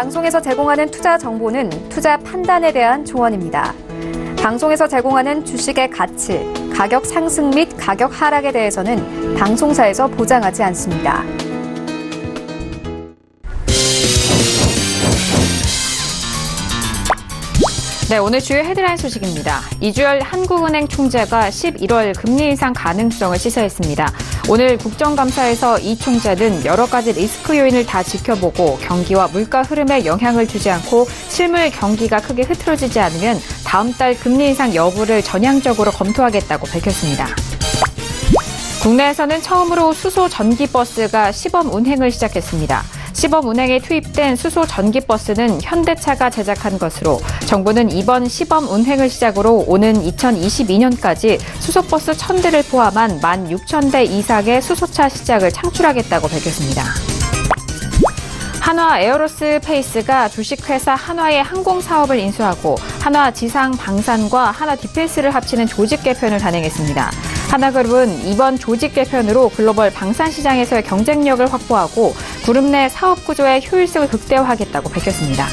방송에서 제공하는 투자 정보는 투자 판단에 대한 조언입니다. 방송에서 제공하는 주식의 가치, 가격 상승 및 가격 하락에 대해서는 방송사에서 보장하지 않습니다. 네, 오늘 주요 헤드라인 소식입니다. 이주열 한국은행 총재가 11월 금리 인상 가능성을 시사했습니다. 오늘 국정감사에서 이 총재는 여러 가지 리스크 요인을 다 지켜보고 경기와 물가 흐름에 영향을 주지 않고 실물 경기가 크게 흐트러지지 않으면 다음 달 금리 인상 여부를 전향적으로 검토하겠다고 밝혔습니다. 국내에서는 처음으로 수소 전기버스가 시범 운행을 시작했습니다. 시범 운행에 투입된 수소 전기버스는 현대차가 제작한 것으로 정부는 이번 시범 운행을 시작으로 오는 2022년까지 수소버스 1,000대를 포함한 16,000대 이상의 수소차 시장을 창출하겠다고 밝혔습니다. 한화 에어로스페이스가 주식회사 한화의 항공사업을 인수하고 한화 지상방산과 한화 디펜스를 합치는 조직 개편을 단행했습니다. 한화그룹은 이번 조직 개편으로 글로벌 방산 시장에서의 경쟁력을 확보하고 그룹 내 사업 구조의 효율성을 극대화하겠다고 밝혔습니다.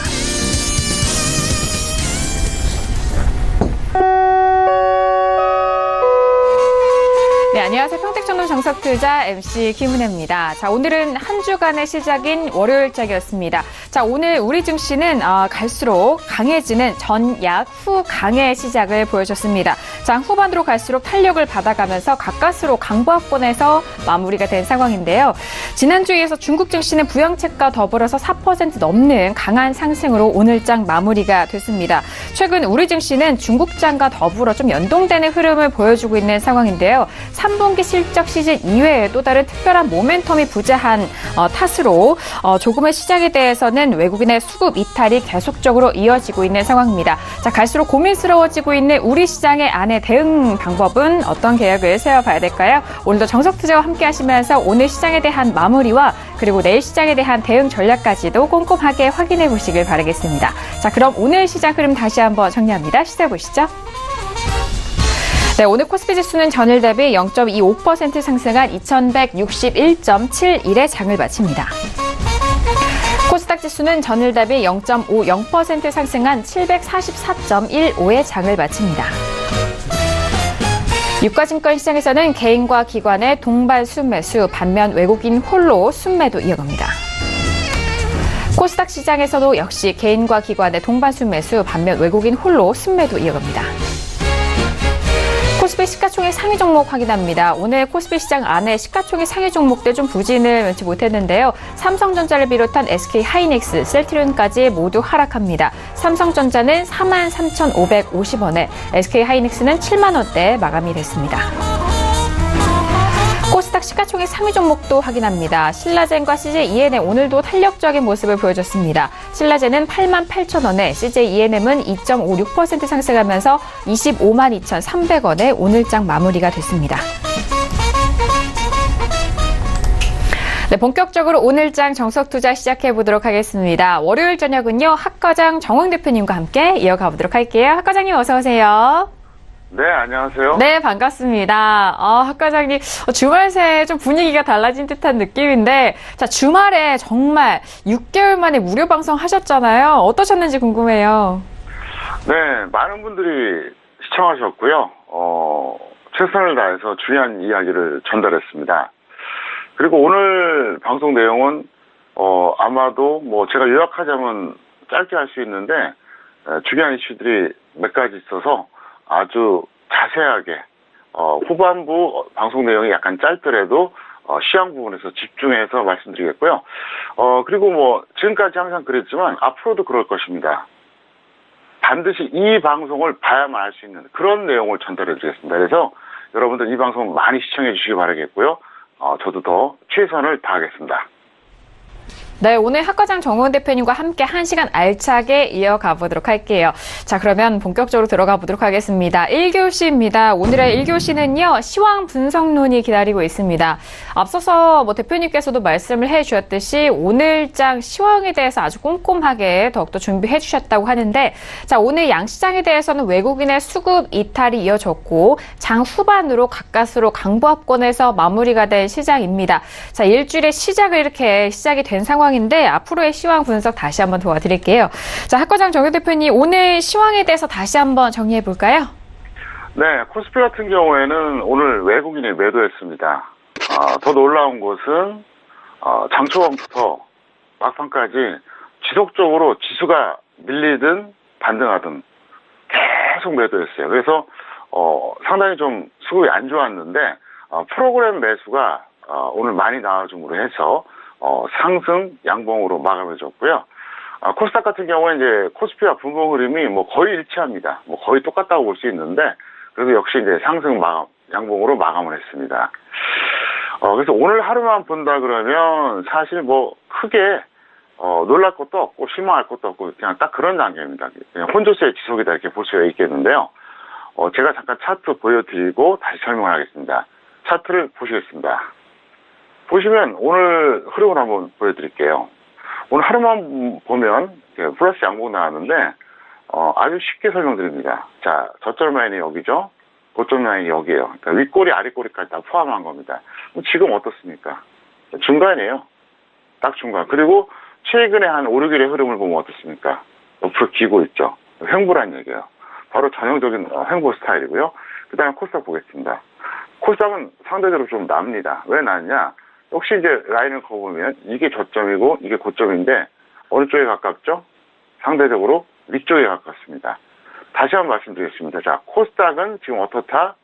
네, 안녕하세요. 평택전문 정석투자 MC 김은혜입니다. 자, 오늘은 한 주간의 시작인 월요일장이었습니다. 자, 오늘 우리 증시는 갈수록 강해지는 전약 후 강의 시작을 보여줬습니다. 장 후반으로 갈수록 탄력을 받아가면서 가까스로 강보합권에서 마무리가 된 상황인데요. 지난주에서 중국 증시는 부양책과 더불어서 4% 넘는 강한 상승으로 오늘장 마무리가 됐습니다. 최근 우리 증시는 중국장과 더불어 좀 연동되는 흐름을 보여주고 있는 상황인데요. 3분기 실적 시즌 이외에 또 다른 특별한 모멘텀이 부재한 탓으로 조금의 시장에 대해서는 외국인의 수급 이탈이 계속적으로 이어지고 있는 상황입니다. 자, 갈수록 고민스러워지고 있는 우리 시장의 안의 대응 방법은 어떤 계획을 세워봐야 될까요? 오늘도 정석투자와 함께 하시면서 오늘 시장에 대한 마무리와 그리고 내일 시장에 대한 대응 전략까지도 꼼꼼하게 확인해 보시길 바라겠습니다. 자, 그럼 오늘 시장 흐름 다시 한번 정리합니다. 시작해보시죠. 네, 오늘 코스피 지수는 전일 대비 0.25% 상승한 2161.71의 장을 마칩니다. 코스닥 지수는 전일 대비 0.50% 상승한 744.15의 장을 마칩니다. 유가증권 시장에서는 개인과 기관의 동반 순매수, 반면 외국인 홀로 순매도 이어갑니다. 코스닥 시장에서도 역시 개인과 기관의 동반 순매수, 반면 외국인 홀로 순매도 이어갑니다. 코스피 시가총액 상위 종목 확인합니다. 오늘 코스피 시장 안에 시가총액 상위 종목들 좀 부진을 면치 못했는데요. 삼성전자를 비롯한 SK하이닉스, 셀트리온까지 모두 하락합니다. 삼성전자는 43,550원에 SK하이닉스는 7만 원대 마감이 됐습니다. 코스닥 시가총액 상위 종목도 확인합니다. 신라젠과 CJENM 오늘도 탄력적인 모습을 보여줬습니다. 신라젠은 88,000원에 CJENM은 2.56% 상승하면서 252,300원에 오늘장 마무리가 됐습니다. 네, 본격적으로 오늘장 정석투자 시작해보도록 하겠습니다. 월요일 저녁은요, 학과장 정홍 대표님과 함께 이어가 보도록 할게요. 학과장님 어서 오세요. 네, 안녕하세요. 네, 반갑습니다. 학과장님, 주말 새에 좀 분위기가 달라진 듯한 느낌인데, 자, 주말에 정말 6개월 만에 무료 방송 하셨잖아요. 어떠셨는지 궁금해요. 네, 많은 분들이 시청하셨고요. 최선을 다해서 중요한 이야기를 전달했습니다. 그리고 오늘 방송 내용은, 아마도 제가 요약하자면 짧게 할 수 있는데, 중요한 이슈들이 몇 가지 있어서 아주 자세하게 후반부 방송 내용이 약간 짧더라도 시황 부분에서 집중해서 말씀드리겠고요. 그리고 지금까지 항상 그랬지만 앞으로도 그럴 것입니다. 반드시 이 방송을 봐야만 알 수 있는 그런 내용을 전달해 드리겠습니다. 그래서 여러분들 이 방송 많이 시청해 주시기 바라겠고요. 저도 더 최선을 다하겠습니다. 네, 오늘 학과장 정홍 대표님과 함께 1시간 알차게 이어가 보도록 할게요. 자, 그러면 본격적으로 들어가 보도록 하겠습니다. 1교시입니다. 오늘의 1교시는요, 시황 분석론이 기다리고 있습니다. 앞서서 대표님께서도 말씀을 해주셨듯이 오늘장 시황에 대해서 아주 꼼꼼하게 더욱더 준비해 주셨다고 하는데, 자, 오늘 양시장에 대해서는 외국인의 수급 이탈이 이어졌고, 장 후반으로 가까스로 강보합권에서 마무리가 된 시장입니다. 자, 일주일의 시작이 된 상황 상황인데 앞으로의 시황 분석 다시 한번 도와드릴게요. 자, 학과장 정유 대표님, 오늘 시황에 대해서 다시 한번 정리해 볼까요? 네, 코스피 같은 경우에는 오늘 외국인이 매도했습니다. 더 놀라운 것은 장 초반부터 막판까지 지속적으로 지수가 밀리든 반등하든 계속 매도했어요. 그래서 상당히 좀 수급이 안 좋았는데 프로그램 매수가 오늘 많이 나와줌으로 해서 상승 양봉으로 마감해줬고요. 코스닥 같은 경우에 이제 코스피와 분봉 흐름이 뭐 거의 일치합니다. 뭐 거의 똑같다고 볼 수 있는데 그래도 역시 이제 상승 양봉으로 마감을 했습니다. 그래서 오늘 하루만 본다 그러면 사실 뭐 크게 놀랄 것도 없고 실망할 것도 없고 그냥 딱 그런 단계입니다. 그냥 혼조세의 지속이다 이렇게 볼 수가 있겠는데요. 제가 잠깐 차트 보여드리고 다시 설명을 하겠습니다. 차트를 보시겠습니다. 보시면 오늘 흐름을 한번 보여드릴게요. 오늘 하루만 보면 플러스 양봉 나왔는데 아주 쉽게 설명드립니다. 자, 저점 라인이 여기죠. 고점 라인이 여기에요. 그러니까 윗꼬리 아랫꼬리까지 다 포함한 겁니다. 지금 어떻습니까? 중간이에요. 딱 중간. 그리고 최근에 한 5, 6일의 흐름을 보면 어떻습니까? 옆으로 기고 있죠. 횡보란 얘기예요. 바로 전형적인 횡보 스타일이고요. 그 다음에 코스닥 보겠습니다. 코스닥은 상대적으로 좀 납니다. 왜 낫냐? 역시 이제 라인을 그어보면 이게 저점이고 이게 고점인데 어느 쪽에 가깝죠? 상대적으로 위쪽에 가깝습니다. 다시 한번 말씀드리겠습니다. 자, 코스닥은 지금 어떻다?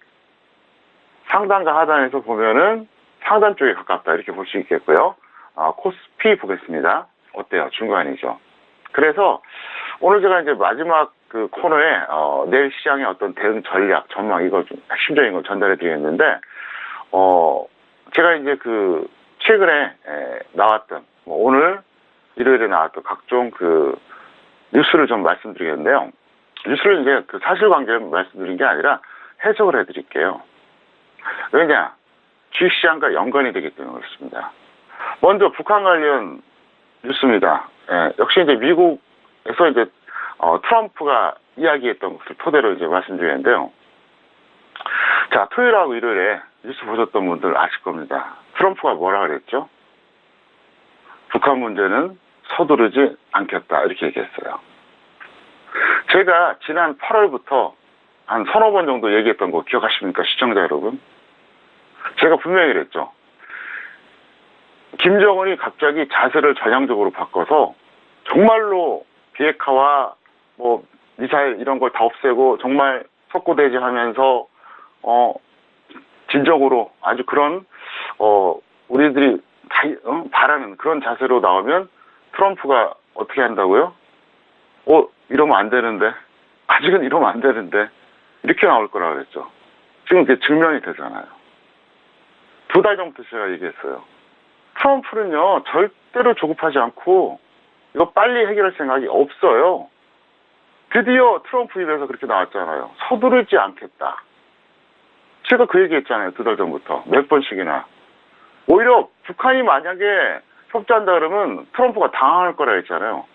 상단과 하단에서 보면은 상단 쪽에 가깝다 이렇게 볼 수 있겠고요. 코스피 보겠습니다. 어때요? 중간이죠. 그래서 오늘 제가 이제 마지막 그 코너에 내일 시장의 어떤 대응 전략, 전망 이거 좀 핵심적인 걸 전달해 드리겠는데 제가 이제 그 최근에 나왔던 오늘 일요일에 나왔던 각종 그 뉴스를 좀 말씀드리겠는데요. 뉴스를 이제 그 사실관계를 말씀드린 게 아니라 해석을 해드릴게요. 왜냐? 주식시장과 연관이 되기 때문에 그렇습니다. 먼저 북한 관련 뉴스입니다. 역시 이제 미국에서 이제 트럼프가 이야기했던 것을 토대로 이제 말씀드리는데요. 자, 토요일하고 일요일에 뉴스 보셨던 분들 아실 겁니다. 트럼프가 뭐라 그랬죠? 북한 문제는 서두르지 않겠다 이렇게 얘기했어요. 제가 지난 8월부터 한 서너 번 정도 얘기했던 거 기억하십니까? 시청자 여러분. 제가 분명히 그랬죠. 김정은이 갑자기 자세를 전향적으로 바꿔서 정말로 비핵화와 뭐 미사일 이런 걸 다 없애고 정말 석고대죄하면서 진정으로 아주 그런 우리들이 바라는 그런 자세로 나오면 트럼프가 어떻게 한다고요? 이러면 안 되는데 아직은 이러면 안 되는데 이렇게 나올 거라고 그랬죠. 지금 그게 증명이 되잖아요. 2달 전부터 제가 얘기했어요. 트럼프는요 절대로 조급하지 않고 이거 빨리 해결할 생각이 없어요. 드디어 트럼프 입에서 그렇게 나왔잖아요. 서두르지 않겠다. 제가 그 얘기 했잖아요. 2달 전부터 몇 번씩이나. 오히려 북한이 만약에 협조한다 그러면 트럼프가 당황할 거라 했잖아요.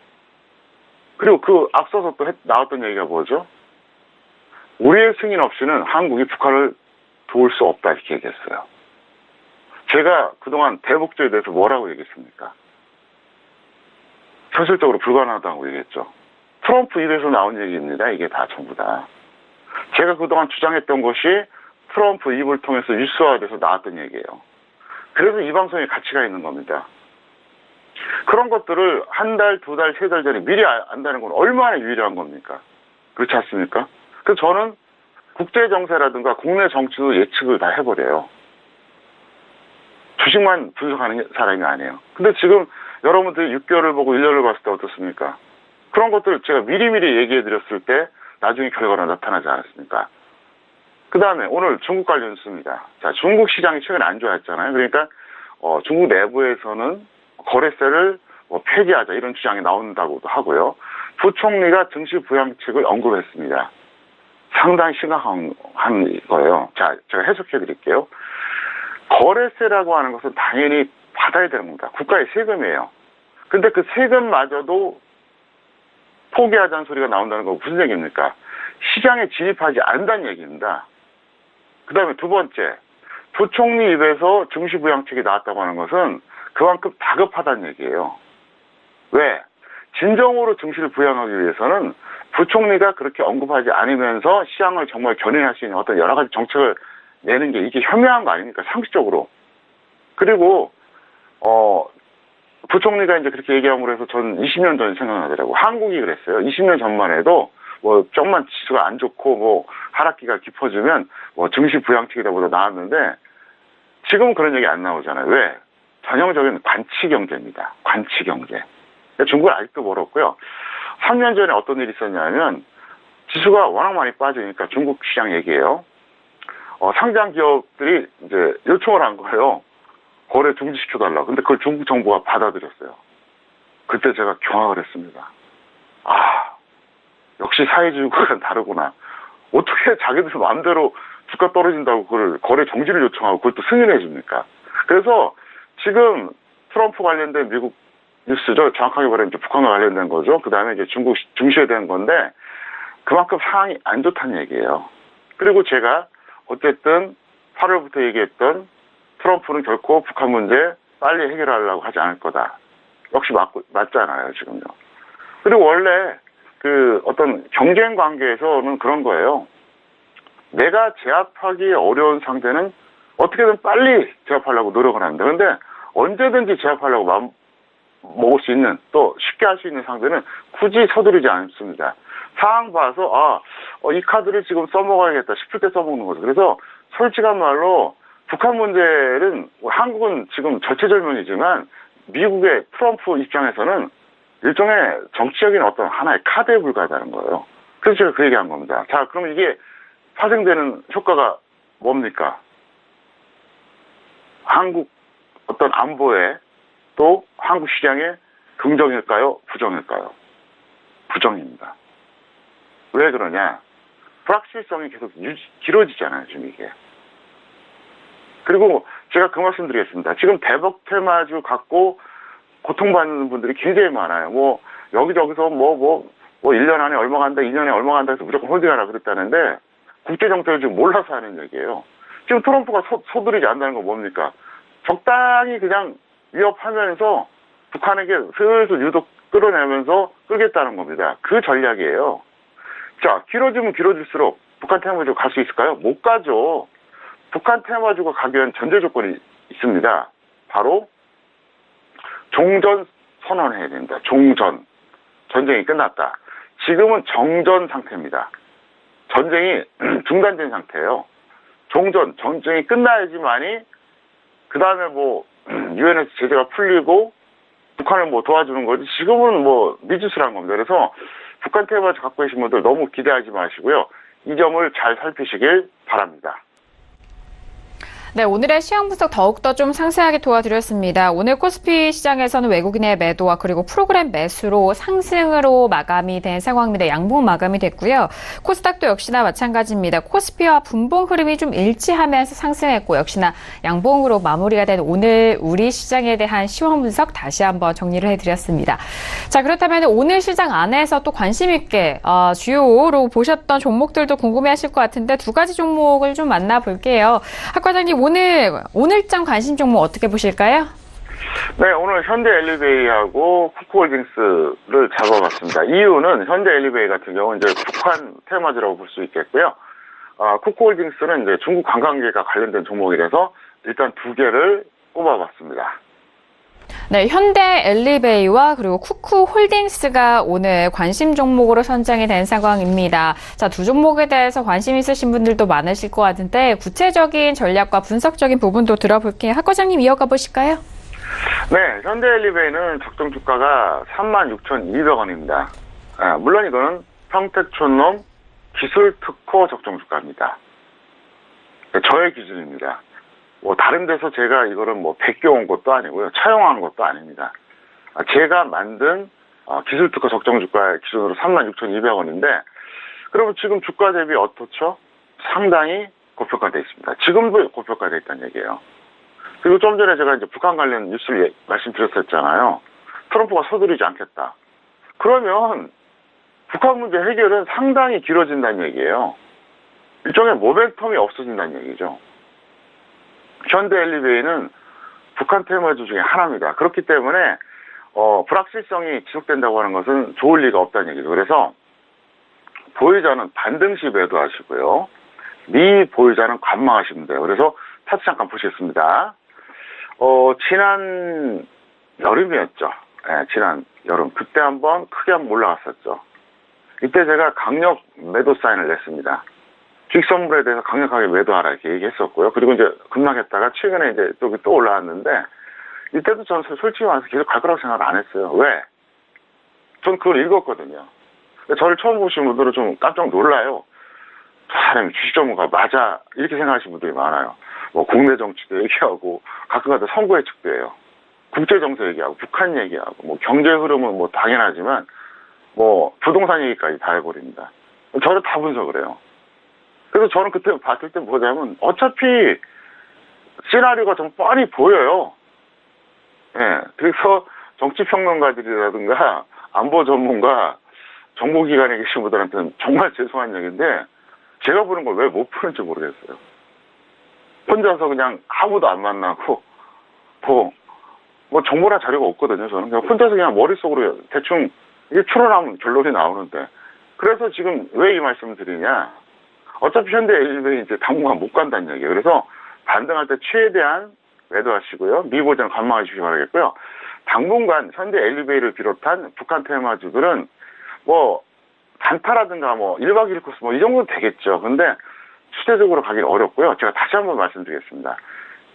그리고 그 앞서서 또 나왔던 얘기가 뭐죠? 우리의 승인 없이는 한국이 북한을 도울 수 없다 이렇게 얘기했어요. 제가 그동안 대북조에 대해서 뭐라고 얘기했습니까? 현실적으로 불가능하다고 얘기했죠. 트럼프 입에서 나온 얘기입니다. 이게 다 전부 다. 제가 그동안 주장했던 것이 트럼프 입을 통해서 뉴스화돼서 나왔던 얘기예요. 그래서 이 방송에 가치가 있는 겁니다. 그런 것들을 한 달, 2달, 3달 전에 미리 안다는 건 얼마나 유일한 겁니까? 그렇지 않습니까? 그래서 저는 국제정세라든가 국내 정치도 예측을 다 해버려요. 주식만 분석하는 사람이 아니에요. 근데 지금 여러분들이 6개월을 보고 1년을 봤을 때 어떻습니까? 그런 것들을 제가 미리미리 얘기해드렸을 때 나중에 결과가 나타나지 않았습니까? 그 다음에 오늘 중국 관련 뉴스입니다. 자, 중국 시장이 최근에 안 좋았잖아요. 그러니까 중국 내부에서는 거래세를 폐지하자 이런 주장이 나온다고도 하고요. 부총리가 증시 부양책을 언급했습니다. 상당히 심각한 거예요. 자, 제가 해석해 드릴게요. 거래세라고 하는 것은 당연히 받아야 되는 겁니다. 국가의 세금이에요. 근데 그 세금마저도 포기하자는 소리가 나온다는 건 무슨 얘기입니까? 시장에 진입하지 않는다는 얘기입니다. 그 다음에 두 번째, 부총리 입에서 증시 부양책이 나왔다고 하는 것은 그만큼 다급하다는 얘기예요. 왜? 진정으로 증시를 부양하기 위해서는 부총리가 그렇게 언급하지 않으면서 시장을 정말 견인할 수 있는 어떤 여러 가지 정책을 내는 게 이게 현명한 거 아닙니까? 상식적으로. 그리고 부총리가 이제 그렇게 얘기함으로 해서 전 20년 전 생각나더라고. 한국이 그랬어요. 20년 전만 해도 뭐 조금만 지수가 안 좋고 뭐 하락기가 깊어지면 뭐 증시 부양책이다 보다 나왔는데 지금은 그런 얘기 안 나오잖아요. 왜? 전형적인 관치 경제입니다. 관치 경제. 중국은 아직도 멀었고요. 3년 전에 어떤 일이 있었냐면 지수가 워낙 많이 빠지니까 중국 시장 얘기예요. 상장 기업들이 이제 요청을 한 거예요. 거래 중지시켜달라고. 근데 그걸 중국 정부가 받아들였어요. 그때 제가 경악을 했습니다. 아, 역시 사회주의국은 다르구나. 어떻게 자기들 마음대로 주가 떨어진다고 그걸 거래 정지를 요청하고 그걸 또 승인해 줍니까? 그래서 지금 트럼프 관련된 미국 뉴스죠. 정확하게 말하면 이제 북한과 관련된 거죠. 그 다음에 이제 중국 증시에 대한 건데 그만큼 상황이 안 좋다는 얘기예요. 그리고 제가 어쨌든 8월부터 얘기했던 트럼프는 결코 북한 문제 빨리 해결하려고 하지 않을 거다. 역시 맞잖아요, 지금요. 그리고 원래 그 어떤 경쟁 관계에서는 그런 거예요. 내가 제압하기 어려운 상대는 어떻게든 빨리 제압하려고 노력을 합니다. 그런데 언제든지 제압하려고 마음 먹을 수 있는 또 쉽게 할 수 있는 상대는 굳이 서두르지 않습니다. 상황 봐서 이 카드를 지금 써먹어야겠다 싶을 때 써먹는 거죠. 그래서 솔직한 말로 북한 문제는 한국은 지금 절체절명이지만 미국의 트럼프 입장에서는 일종의 정치적인 어떤 하나의 카드에 불과하다는 거예요. 그래서 제가 그 얘기한 겁니다. 자, 그럼 이게 파생되는 효과가 뭡니까? 한국 어떤 안보에 또 한국 시장에 긍정일까요? 부정일까요? 부정입니다. 왜 그러냐? 불확실성이 계속 길어지잖아요, 지금 이게. 그리고 제가 그 말씀 드리겠습니다. 지금 대북 테마주 갖고 고통받는 분들이 굉장히 많아요. 뭐, 여기저기서 1년 안에 얼마 간다, 2년에 얼마 간다 해서 무조건 홀딩하라 그랬다는데, 국제정책을 지금 몰라서 하는 얘기예요. 지금 트럼프가 소들이지 않는다는 건 뭡니까? 적당히 그냥 위협하면서 북한에게 슬슬 유독 끌어내면서 끌겠다는 겁니다. 그 전략이에요. 자, 길어지면 길어질수록 북한 테마주가 갈 수 있을까요? 못 가죠. 북한 테마주가 가기 위한 전제 조건이 있습니다. 바로 종전 선언해야 됩니다. 종전. 전쟁이 끝났다. 지금은 정전 상태입니다. 전쟁이 중단된 상태예요. 종전, 전쟁이 끝나야지만이 그 다음에 유엔에서 제재가 풀리고 북한을 도와주는 거지 지금은 미지수라는 겁니다. 그래서 북한 테마주 갖고 계신 분들 너무 기대하지 마시고요. 이 점을 잘 살피시길 바랍니다. 네, 오늘의 시황 분석 더욱더 좀 상세하게 도와드렸습니다. 오늘 코스피 시장에서는 외국인의 매도와 그리고 프로그램 매수로 상승으로 마감이 된 상황입니다. 양봉 마감이 됐고요. 코스닥도 역시나 마찬가지입니다. 코스피와 분봉 흐름이 좀 일치하면서 상승했고 역시나 양봉으로 마무리가 된 오늘 우리 시장에 대한 시황 분석 다시 한번 정리를 해드렸습니다. 자, 그렇다면 오늘 시장 안에서 또 관심 있게 주요로 보셨던 종목들도 궁금해하실 것 같은데 두 가지 종목을 좀 만나볼게요. 학 과장님, 오늘장 관심 종목 어떻게 보실까요? 네, 오늘 현대엘리베이하고 쿠쿠홀딩스를 잡아봤습니다. 이유는 현대엘리베이 같은 경우는 이제 북한 테마주라고 볼 수 있겠고요. 쿠쿠홀딩스는 이제 중국 관광객과 관련된 종목이라서 일단 두 개를 꼽아봤습니다. 네, 현대엘리베이와 그리고 쿠쿠홀딩스가 오늘 관심 종목으로 선정이 된 상황입니다. 자, 두 종목에 대해서 관심 있으신 분들도 많으실 것 같은데 구체적인 전략과 분석적인 부분도 들어볼게요. 학 과장님 이어가 보실까요? 네, 현대엘리베이는 적정 주가가 36,200원입니다. 물론 이거는 평택촌놈 기술 특허 적정 주가입니다. 저의 기준입니다. 다른 데서 제가 이거를 베껴온 것도 아니고요. 차용한 것도 아닙니다. 제가 만든 기술 특허 적정 주가 기준으로 36,200원인데, 그러면 지금 주가 대비 어떻죠? 상당히 고평가되어 있습니다. 지금도 고평가되어 있다는 얘기예요. 그리고 좀 전에 제가 이제 북한 관련 뉴스를 말씀드렸었잖아요. 트럼프가 서두르지 않겠다. 그러면 북한 문제 해결은 상당히 길어진다는 얘기예요. 일종의 모멘텀이 없어진다는 얘기죠. 현대엘리베이는 북한 테마주 중에 하나입니다. 그렇기 때문에 불확실성이 지속된다고 하는 것은 좋을 리가 없다는 얘기죠. 그래서 보유자는 반등시 매도하시고요. 미보유자는 관망하시면 돼요. 그래서 차트 잠깐 보시겠습니다. 지난 여름이었죠. 네, 지난 여름. 그때 한번 크게 한번 올라갔었죠. 이때 제가 강력 매도 사인을 냈습니다. 주식 선물에 대해서 강력하게 매도하라 이렇게 얘기했었고요. 그리고 이제 급락했다가 최근에 이제 또 올라왔는데 이때도 저는 솔직히 말해서 계속 갈 거라고 생각을 안 했어요. 왜? 전 그걸 읽었거든요. 저를 처음 보신 분들은 좀 깜짝 놀라요. 저 사람이 주식 전문가 맞아 이렇게 생각하시는 분들이 많아요. 뭐 국내 정치도 얘기하고 가끔가다 선거 예측도 해요. 국제 정세 얘기하고 북한 얘기하고 뭐 경제 흐름은 뭐 당연하지만 뭐 부동산 얘기까지 다 해버립니다. 저를 다 분석을 해요. 그래서 저는 그때 봤을 때 뭐냐면 어차피 시나리오가 좀 뻔히 보여요. 예. 그래서 정치평론가들이라든가 안보 전문가 정보기관에 계신 분들한테는 정말 죄송한 얘기인데 제가 보는 걸 왜 못 보는지 모르겠어요. 혼자서 그냥 아무도 안 만나고 뭐 정보나 자료가 없거든요. 저는 그냥 혼자서 그냥 머릿속으로 대충 이게 추론하면 결론이 나오는데 그래서 지금 왜 이 말씀을 드리냐. 어차피 현대 엘리베이 이제 당분간 못 간다는 얘기예요. 그래서 반등할 때 최대한 매도하시고요. 미보전 관망하시기 바라겠고요. 당분간 현대 엘리베이를 비롯한 북한 테마주들은 뭐 단타라든가 뭐 1박 2일 코스 뭐 이 정도는 되겠죠. 근데 추세적으로 가기 어렵고요. 제가 다시 한번 말씀드리겠습니다.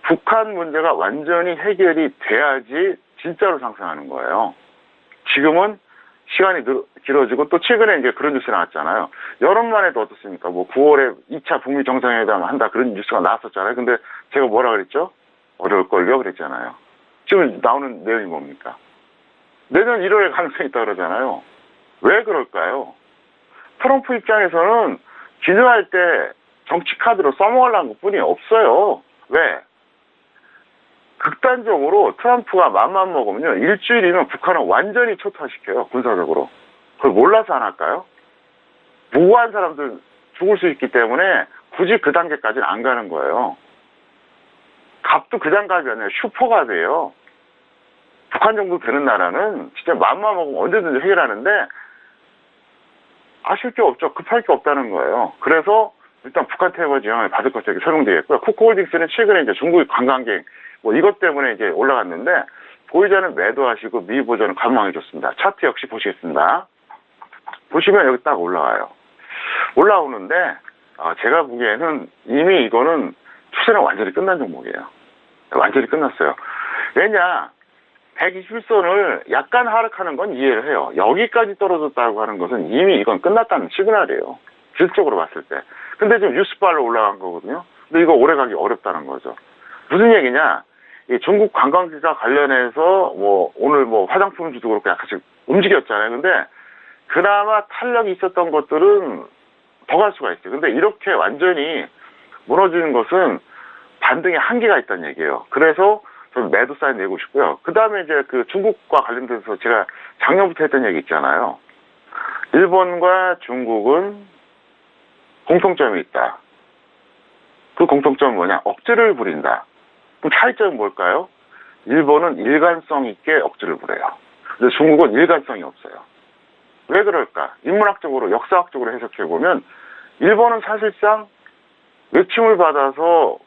북한 문제가 완전히 해결이 돼야지 진짜로 상승하는 거예요. 지금은 시간이 길어지고 또 최근에 이제 그런 뉴스 나왔잖아요. 여름만 해도 어떻습니까? 뭐 9월에 2차 북미 정상회담 한다 그런 뉴스가 나왔었잖아요. 근데 제가 뭐라 그랬죠? 어려울걸요? 그랬잖아요. 지금 나오는 내용이 뭡니까? 내년 1월에 가능성이 있다 그러잖아요. 왜 그럴까요? 트럼프 입장에서는 기능할 때 정치 카드로 써먹으려는 것 뿐이 없어요. 왜? 극단적으로 트럼프가 맘만 먹으면요. 일주일이면 북한을 완전히 초토화시켜요. 군사적으로. 그걸 몰라서 안 할까요? 무고한 사람들 죽을 수 있기 때문에 굳이 그 단계까지는 안 가는 거예요. 갑도 그 단계가 아니라 슈퍼갑이에요. 북한 정도 되는 나라는 진짜 맘만 먹으면 언제든지 해결하는데 아실 게 없죠. 급할 게 없다는 거예요. 그래서 일단 북한 테마주 영향을 받을 것이 설명되겠고요. 쿠코홀딩스는 최근에 이제 중국 관광객 뭐 이것 때문에 이제 올라갔는데 보유자는 매도하시고 미보전은 관망해줬습니다. 차트 역시 보시겠습니다. 보시면 여기 딱 올라와요. 올라오는데 제가 보기에는 이미 이거는 추세는 완전히 끝난 종목이에요. 완전히 끝났어요. 왜냐 121선을 약간 하락하는 건 이해를 해요. 여기까지 떨어졌다고 하는 것은 이미 이건 끝났다는 시그널이에요. 질적으로 봤을 때. 근데 지금 뉴스발로 올라간 거거든요. 근데 이거 오래 가기 어렵다는 거죠. 무슨 얘기냐? 이 중국 관광객과 관련해서 뭐 오늘 뭐 화장품주도 그렇고 약간씩 움직였잖아요. 근데 그나마 탄력이 있었던 것들은 더 갈 수가 있어요. 근데 이렇게 완전히 무너지는 것은 반등의 한계가 있다는 얘기예요. 그래서 저는 매도 사인 내고 싶고요. 그 다음에 이제 그 중국과 관련돼서 제가 작년부터 했던 얘기 있잖아요. 일본과 중국은 공통점이 있다. 그 공통점은 뭐냐? 억지를 부린다. 그럼 차이점은 뭘까요? 일본은 일관성 있게 억지를 부려요. 근데 중국은 일관성이 없어요. 왜 그럴까? 인문학적으로, 역사학적으로 해석해보면 일본은 사실상 외침을 받아서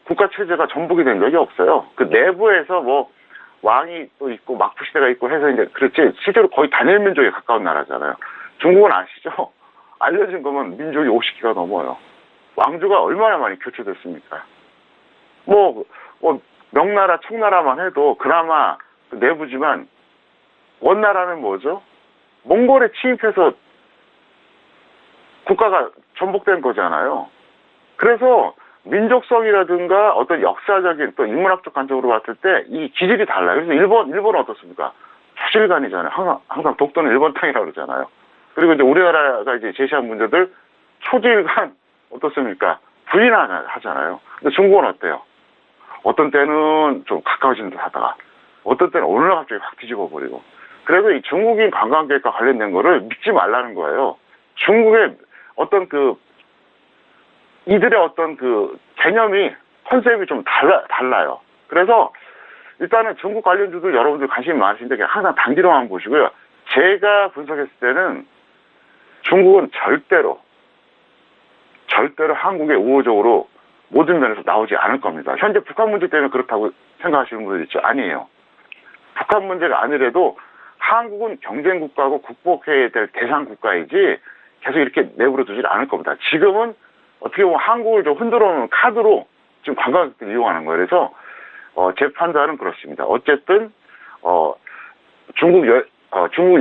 국가 체제가 전복이 된 적이 없어요. 그 내부에서 뭐 왕이 또 있고 막부시대가 있고 해서 이제 그렇지 실제로 거의 단일 민족에 가까운 나라잖아요. 중국은 아시죠? 알려진 거면 민족이 50개가 넘어요. 왕조가 얼마나 많이 교체됐습니까? 뭐 명나라, 청나라만 해도 그나마 내부지만 원나라는 뭐죠? 몽골에 침입해서 국가가 전복된 거잖아요. 그래서 민족성이라든가 어떤 역사적인 또 인문학적 관점으로 봤을 때 이 기질이 달라요. 그래서 일본은 어떻습니까? 초질간이잖아요. 항상 독도는 일본 땅이라고 그러잖아요. 그리고 이제 우리나라가 이제 제시한 문제들 초질간 어떻습니까? 부인하잖아요. 근데 중국은 어때요? 어떤 때는 좀 가까워지는 듯 하다가 어떤 때는 어느 날 갑자기 확 뒤집어 버리고. 그래서 이 중국인 관광객과 관련된 거를 믿지 말라는 거예요. 중국의 어떤 이들의 어떤 개념이 컨셉이 좀 달라요. 그래서 일단은 중국 관련주들 여러분들 관심이 많으신데 그냥 항상 단기로만 보시고요. 제가 분석했을 때는 중국은 절대로 한국에 우호적으로 모든 면에서 나오지 않을 겁니다. 현재 북한 문제 때문에 그렇다고 생각하시는 분들 있죠? 아니에요. 북한 문제가 아니래도 한국은 경쟁 국가고 극복해야 될 대상 국가이지 계속 이렇게 내버려 두질 않을 겁니다. 지금은 어떻게 보면 한국을 좀 흔들어 놓은 카드로 지금 관광객들이 이용하는 거예요. 그래서 제 판단은 그렇습니다. 어쨌든 중국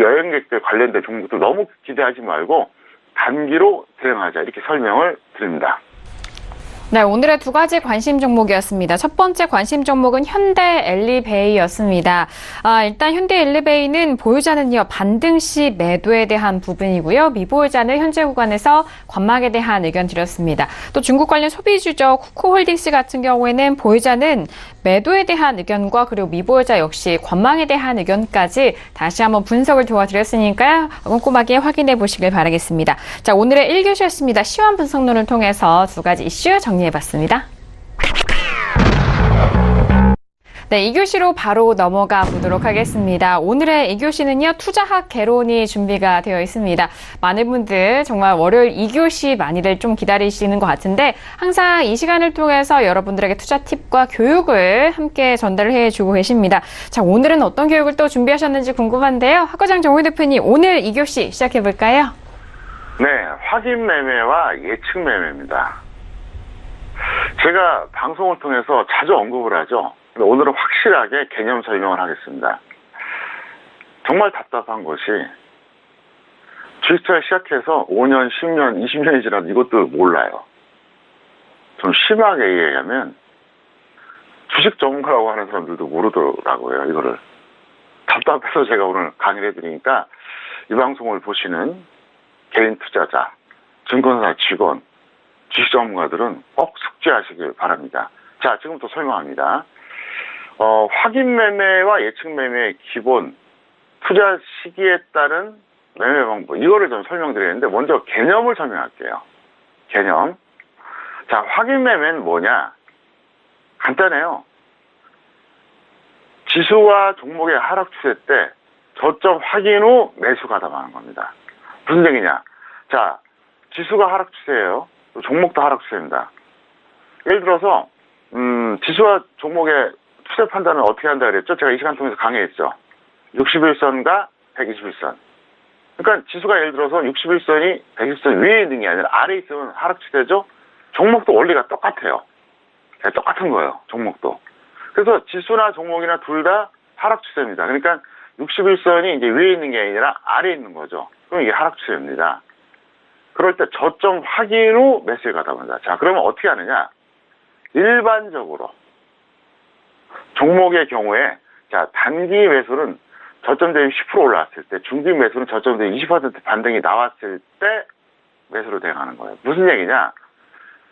여행객들 관련된 종목들 너무 기대하지 말고 단기로 대응하자 이렇게 설명을 드립니다. 네, 오늘의 두 가지 관심 종목이었습니다. 첫 번째 관심 종목은 현대엘리베이였습니다. 일단 현대엘리베이는 보유자는요, 반등 시 매도에 대한 부분이고요. 미보유자는 현재 구간에서 관망에 대한 의견 드렸습니다. 또 중국 관련 소비주죠. 쿠코홀딩스 같은 경우에는 보유자는 매도에 대한 의견과 그리고 미보유자 역시 관망에 대한 의견까지 다시 한번 분석을 도와드렸으니까요. 꼼꼼하게 확인해 보시길 바라겠습니다. 자, 오늘의 1교시였습니다. 시황 분석론을 통해서 두 가지 이슈 정리해봤습니다. 네, 2교시로 바로 넘어가 보도록 하겠습니다. 오늘의 2교시는요, 투자학 개론이 준비가 되어 있습니다. 많은 분들 정말 월요일 2교시 많이들 좀 기다리시는 것 같은데 항상 이 시간을 통해서 여러분들에게 투자 팁과 교육을 함께 전달을 해주고 계십니다. 자, 오늘은 어떤 교육을 또 준비하셨는지 궁금한데요. 학과장 정훈 대표님, 오늘 2교시 시작해볼까요? 네, 확인 매매와 예측 매매입니다. 제가 방송을 통해서 자주 언급을 하죠. 오늘은 확실하게 개념 설명을 하겠습니다. 정말 답답한 것이 주식 투자 시작해서 5년, 10년, 20년이 지나도 이것도 몰라요. 좀 심하게 얘기하면 주식 전문가라고 하는 사람들도 모르더라고요. 이거를. 답답해서 제가 오늘 강의를 해드리니까 이 방송을 보시는 개인 투자자, 증권사 직원, 주식 전문가들은 꼭 숙지하시길 바랍니다. 자, 지금부터 설명합니다. 확인 매매와 예측 매매의 기본, 투자 시기에 따른 매매 방법, 이거를 좀 설명드리는데 먼저 개념을 설명할게요. 개념. 자, 확인 매매는 뭐냐? 간단해요. 지수와 종목의 하락 추세 때 저점 확인 후 매수 가담하는 겁니다. 무슨 얘기냐? 자, 지수가 하락 추세예요. 종목도 하락 추세입니다. 예를 들어서 지수와 종목의 추세 판단은 어떻게 한다 그랬죠? 제가 이 시간 통해서 강의했죠. 61선과 121선. 그러니까 지수가 예를 들어서 61선이 120선 위에 있는 게 아니라 아래에 있으면 하락 추세죠. 종목도 원리가 똑같아요. 똑같은 거예요. 종목도. 그래서 지수나 종목이나 둘 다 하락 추세입니다. 그러니까 61선이 이제 위에 있는 게 아니라 아래에 있는 거죠. 그럼 이게 하락 추세입니다. 그럴 때 저점 확인 후 매수에 가담합니다. 자, 그러면 어떻게 하느냐? 일반적으로 종목의 경우에 자, 단기 매수는 저점 대비 10% 올라왔을 때, 중기 매수는 저점 대비 20% 반등이 나왔을 때 매수로 대응하는 거예요. 무슨 얘기냐?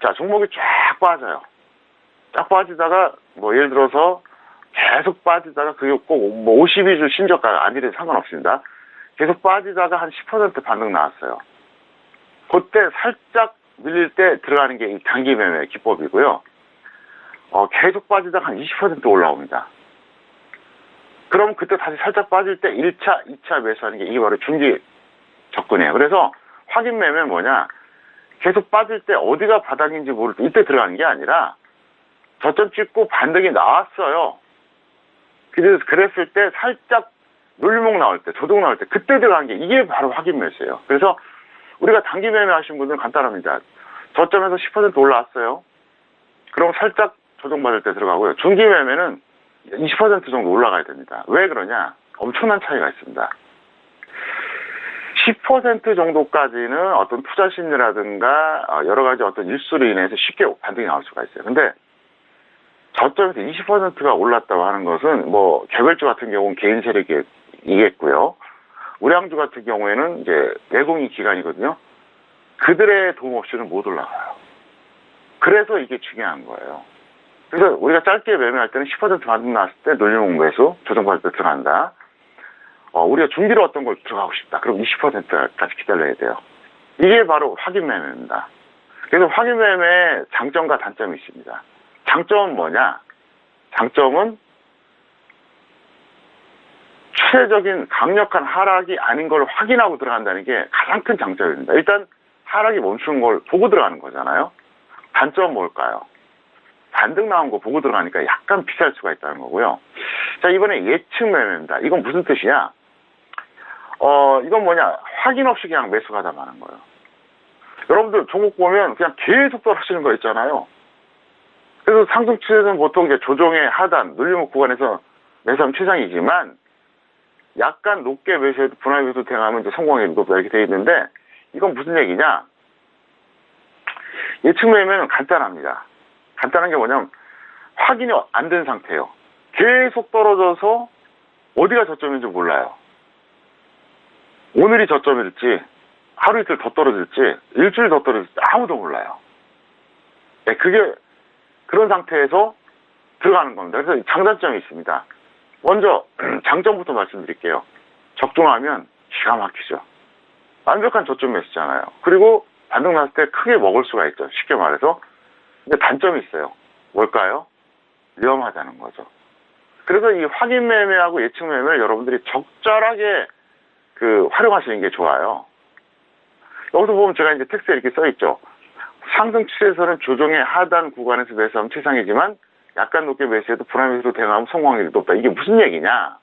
자, 종목이 쫙 빠져요. 쫙 빠지다가 뭐 예를 들어서 계속 빠지다가 그게 꼭 뭐 52주 신저가 아니래도 상관없습니다. 계속 빠지다가 한 10% 반등 나왔어요. 그때 살짝 밀릴 때 들어가는 게 이 단기 매매 기법이고요. 계속 빠지다가 한 20% 올라옵니다. 그럼 그때 다시 살짝 빠질 때 1차, 2차 매수하는 게 이게 바로 중기 접근이에요. 그래서 확인 매매는 뭐냐? 계속 빠질 때 어디가 바닥인지 모를 때 이때 들어가는 게 아니라 저점 찍고 반등이 나왔어요. 그랬을 때 살짝 눌림목 나올 때, 조정 나올 때 그때 들어가는 게 이게 바로 확인 매수예요. 그래서 우리가 단기 매매 하신 분들은 간단합니다. 저점에서 10% 올라왔어요. 그럼 살짝 조정받을 때 들어가고요. 중기 매매는 20% 정도 올라가야 됩니다. 왜 그러냐? 엄청난 차이가 있습니다. 10% 정도까지는 어떤 투자 심리라든가 여러 가지 어떤 일수로 인해서 쉽게 반등이 나올 수가 있어요. 근데 저점에서 20%가 올랐다고 하는 것은 뭐 개별주 같은 경우는 개인 세력이겠고요. 우량주 같은 경우에는 이제 외국인 기관이거든요. 그들의 도움 없이는 못 올라가요. 그래서 이게 중요한 거예요. 그래서 우리가 짧게 매매할 때는 10% 반등 나왔을 때 눌림목 매수, 조정받을 때 들어간다. 우리가 중기로 어떤 걸 들어가고 싶다. 그럼 20%까지 기다려야 돼요. 이게 바로 확인 매매입니다. 그래서 확인 매매의 장점과 단점이 있습니다. 장점은 뭐냐? 장점은 구체적인 강력한 하락이 아닌 걸 확인하고 들어간다는 게 가장 큰 장점입니다. 일단 하락이 멈추는 걸 보고 들어가는 거잖아요. 단점은 뭘까요? 반등 나온 거 보고 들어가니까 약간 비쌀 수가 있다는 거고요. 자, 이번에 예측 매매입니다. 이건 무슨 뜻이냐? 이건 뭐냐? 확인 없이 그냥 매수가 당하는 거예요. 여러분들 종목 보면 그냥 계속 떨어지는 거 있잖아요. 그래서 상승 추세는 보통 이제 조정의 하단, 눌림목 구간에서 매수하면 최상이지만 약간 높게 매수해도 분할 매수 대응하면 이제 성공률이 높다 이렇게 되어 있는데 이건 무슨 얘기냐? 예측 매매는 간단합니다. 간단한 게 뭐냐면 확인이 안 된 상태예요. 계속 떨어져서 어디가 저점인지 몰라요. 오늘이 저점일지 하루 이틀 더 떨어질지 일주일 더 떨어질지 아무도 몰라요. 네, 그게 그런 상태에서 들어가는 겁니다. 그래서 장단점이 있습니다. 먼저 장점부터 말씀드릴게요. 적중하면 기가 막히죠. 완벽한 저점 매수잖아요. 그리고 반등 났을 때 크게 먹을 수가 있죠. 쉽게 말해서. 근데 단점이 있어요. 뭘까요? 위험하다는 거죠. 그래서 이 확인 매매하고 예측 매매를 여러분들이 적절하게 활용하시는 게 좋아요. 여기서 보면 제가 이제 텍스트에 이렇게 써있죠. 상승 추세에서는 조정의 하단 구간에서 매수하면 최상이지만 약간 높게 매수해도 분할 매수로 대응하면 성공률이 높다. 이게 무슨 얘기냐?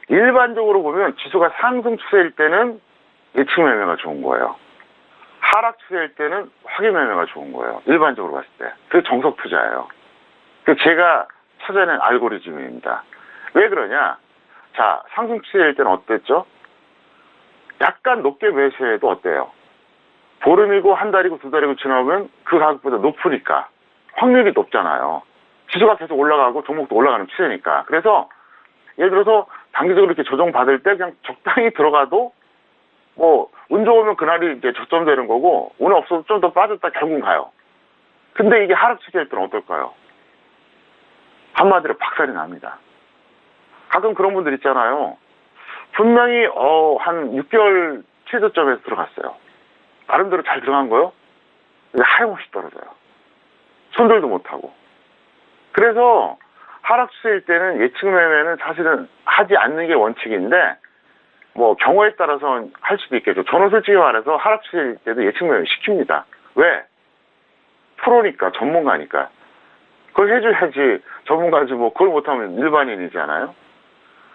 일반적으로 보면 지수가 상승 추세일 때는 예측 매매가 좋은 거예요. 하락 추세일 때는 확인 매매가 좋은 거예요. 일반적으로 봤을 때. 그게 정석 투자예요. 그 제가 찾아낸 알고리즘입니다. 왜 그러냐? 자, 상승 추세일 때는 어땠죠? 약간 높게 매수해도 어때요? 보름이고 한 달이고 두 달이고 지나면 그 가격보다 높으니까 확률이 높잖아요. 지수가 계속 올라가고 종목도 올라가는 추세니까. 그래서 예를 들어서 단기적으로 이렇게 조정받을 때 그냥 적당히 들어가도 운 좋으면 그날이 이제 저점 되는 거고 운 없어도 좀 더 빠졌다 결국은 가요. 근데 이게 하락 추세일 때는 어떨까요? 한마디로 박살이 납니다. 가끔 그런 분들 있잖아요. 분명히 한 6개월 최저점에서 들어갔어요. 나름대로 잘 들어간 거요? 하염없이 떨어져요. 손들도 못하고. 그래서 하락 추세일 때는 예측 매매는 사실은 하지 않는 게 원칙인데 경우에 따라서 할 수도 있겠죠. 저는 솔직히 말해서 하락 추세일 때도 예측 매매 시킵니다. 왜? 프로니까, 전문가니까. 그걸 해줘야지. 전문가지 그걸 못하면 일반인이잖아요.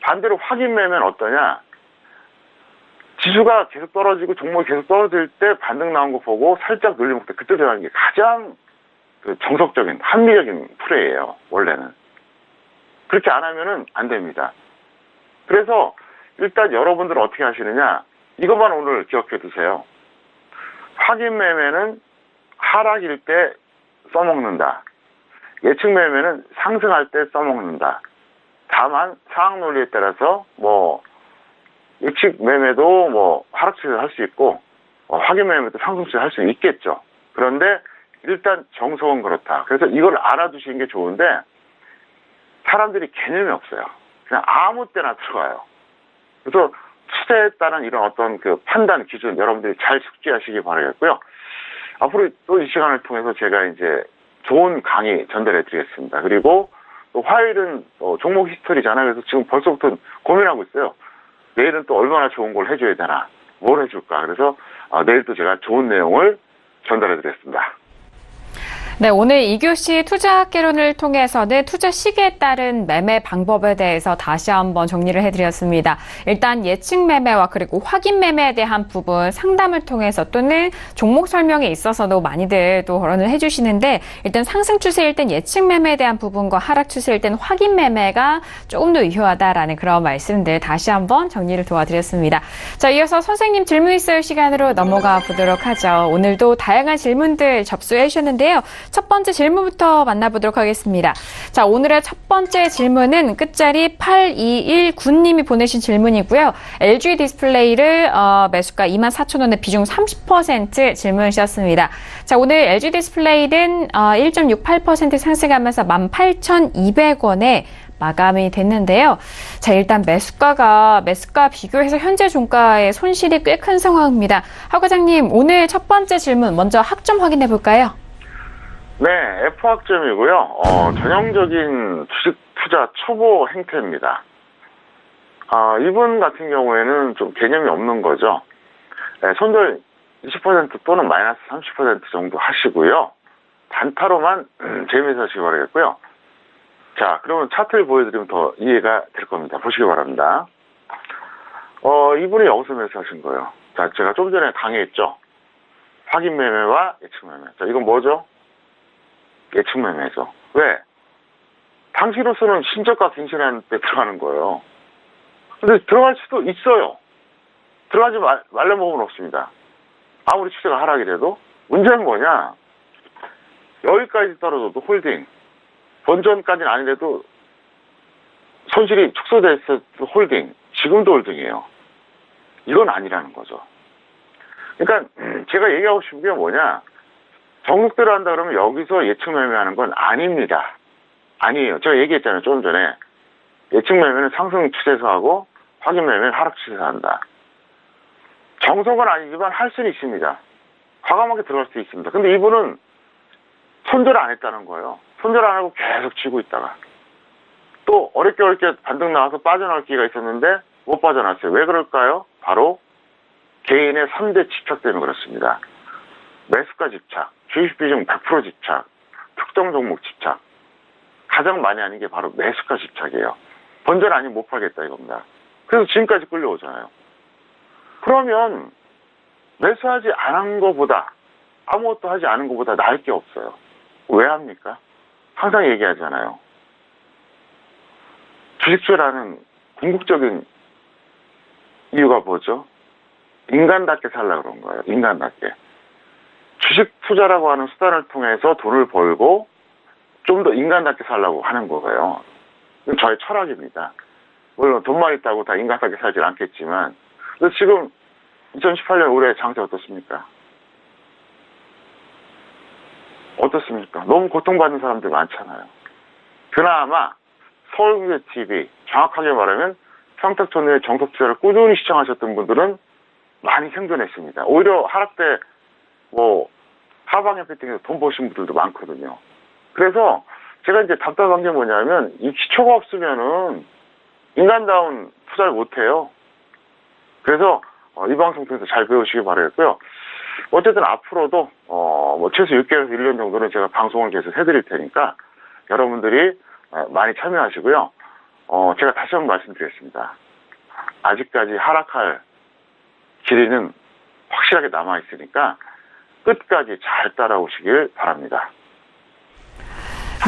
반대로 확인 매매는 어떠냐? 지수가 계속 떨어지고 종목이 계속 떨어질 때 반등 나온 거 보고 살짝 눌리면 그때 들어가는 게 가장 정석적인 합리적인 플레이예요. 원래는. 그렇게 안 하면은 안 됩니다. 그래서 일단 여러분들은 어떻게 하시느냐? 이것만 오늘 기억해 두세요. 확인 매매는 하락일 때 써먹는다. 예측 매매는 상승할 때 써먹는다. 다만 상황 논리에 따라서 예측 매매도 하락 추세 할 수 있고 확인 매매도 상승 추세 할 수 있겠죠. 그런데 일단 정석은 그렇다. 그래서 이걸 알아두시는 게 좋은데 사람들이 개념이 없어요. 그냥 아무 때나 들어가요. 그래서 추세에 따른 이런 어떤 판단 기준 여러분들이 잘 숙지하시기 바라겠고요. 앞으로 또 이 시간을 통해서 제가 이제 좋은 강의 전달해 드리겠습니다. 그리고 또 화요일은 종목 히스토리잖아요. 그래서 지금 벌써부터 고민하고 있어요. 내일은 또 얼마나 좋은 걸 해줘야 되나, 뭘 해줄까. 그래서 내일 또 제가 좋은 내용을 전달해 드리겠습니다. 네, 오늘 2교시 투자학개론을 통해서는 투자 시기에 따른 매매 방법에 대해서 다시 한번 정리를 해드렸습니다. 일단 예측 매매와 그리고 확인 매매에 대한 부분 상담을 통해서 또는 종목 설명에 있어서도 많이들 또 거론을 해주시는데 일단 상승 추세일 땐 예측 매매에 대한 부분과 하락 추세일 땐 확인 매매가 조금 더 유효하다라는 그런 말씀들 다시 한번 정리를 도와드렸습니다. 자, 이어서 선생님 질문 있어요 시간으로 넘어가 보도록 하죠. 오늘도 다양한 질문들 접수해 주셨는데요. 첫 번째 질문부터 만나보도록 하겠습니다. 자, 오늘의 첫 번째 질문은 끝자리 8219님이 보내신 질문이고요. LG 디스플레이를 매수가 24,000원에 비중 30% 질문 주셨습니다. 자, 오늘 LG 디스플레이는 1.68% 상승하면서 18,200원에 마감이 됐는데요. 자, 일단 매수가 비교해서 현재 종가의 손실이 꽤 큰 상황입니다. 하 과장님, 오늘 첫 번째 질문 먼저 학점 확인해 볼까요? 네, F학점이고요. 전형적인 주식 투자 초보 행태입니다. 이분 같은 경우에는 좀 개념이 없는 거죠. 네, 손절 20% 또는 마이너스 30% 정도 하시고요. 단타로만 재미있어 하시기 바라겠고요. 자, 그러면 차트를 보여드리면 더 이해가 될 겁니다. 보시기 바랍니다. 이분이 여기서 매수하신 거예요. 자, 제가 좀 전에 강의했죠. 확인 매매와 예측 매매. 자, 이건 뭐죠? 예측 매매죠. 왜? 당시로서는 신저가 갱신하는 데 들어가는 거예요. 근데 들어갈 수도 있어요. 들어가지 말래 먹으면 없습니다. 아무리 추세가 하락이라도. 문제는 뭐냐? 여기까지 떨어져도 홀딩. 본전까지는 아니래도 손실이 축소됐어도 홀딩. 지금도 홀딩이에요. 이건 아니라는 거죠. 그러니까 제가 얘기하고 싶은 게 뭐냐? 정석대로 한다 그러면 여기서 예측 매매하는 건 아닙니다. 아니에요. 제가 얘기했잖아요. 조금 전에. 예측 매매는 상승 추세에서 하고 확인 매매는 하락 추세에서 한다. 정석은 아니지만 할 수는 있습니다. 과감하게 들어갈 수 있습니다. 근데 이분은 손절 안 했다는 거예요. 손절 안 하고 계속 쥐고 있다가 또 어렵게 반등 나와서 빠져나올 기회가 있었는데 못 빠져나왔어요. 왜 그럴까요? 바로 개인의 3대 집착 때문에 그렇습니다. 매수가 집착, 주식 비중 100% 집착, 특정 종목 집착. 가장 많이 하는 게 바로 매수가 집착이에요. 본전 아니면 못 팔겠다 이겁니다. 그래서 지금까지 끌려오잖아요. 그러면 매수하지 않은 것보다 아무것도 하지 않은 것보다 나을 게 없어요. 왜 합니까? 항상 얘기하잖아요. 주식주라는 궁극적인 이유가 뭐죠? 인간답게 살려고 그런 거예요. 인간답게. 주식 투자라고 하는 수단을 통해서 돈을 벌고 좀 더 인간답게 살려고 하는 거예요. 이건 저의 철학입니다. 물론 돈만 있다고 다 인간답게 살진 않겠지만 근데 지금 2018년 올해 장세 어떻습니까? 어떻습니까? 너무 고통받는 사람들 많잖아요. 그나마 서울경제TV 정확하게 말하면 평택촌의 정석투자를 꾸준히 시청하셨던 분들은 많이 생존했습니다. 오히려 하락 때 하방에 패팅해서 돈 버신 분들도 많거든요. 그래서 제가 이제 답답한 게 뭐냐면 이 기초가 없으면은 인간다운 투자를 못해요. 그래서 이 방송 통해서 잘 배우시기 바라겠고요. 어쨌든 앞으로도 최소 6개월에서 1년 정도는 제가 방송을 계속 해드릴 테니까 여러분들이 많이 참여하시고요. 제가 다시 한번 말씀드리겠습니다. 아직까지 하락할 길이는 확실하게 남아있으니까 끝까지 잘 따라오시길 바랍니다.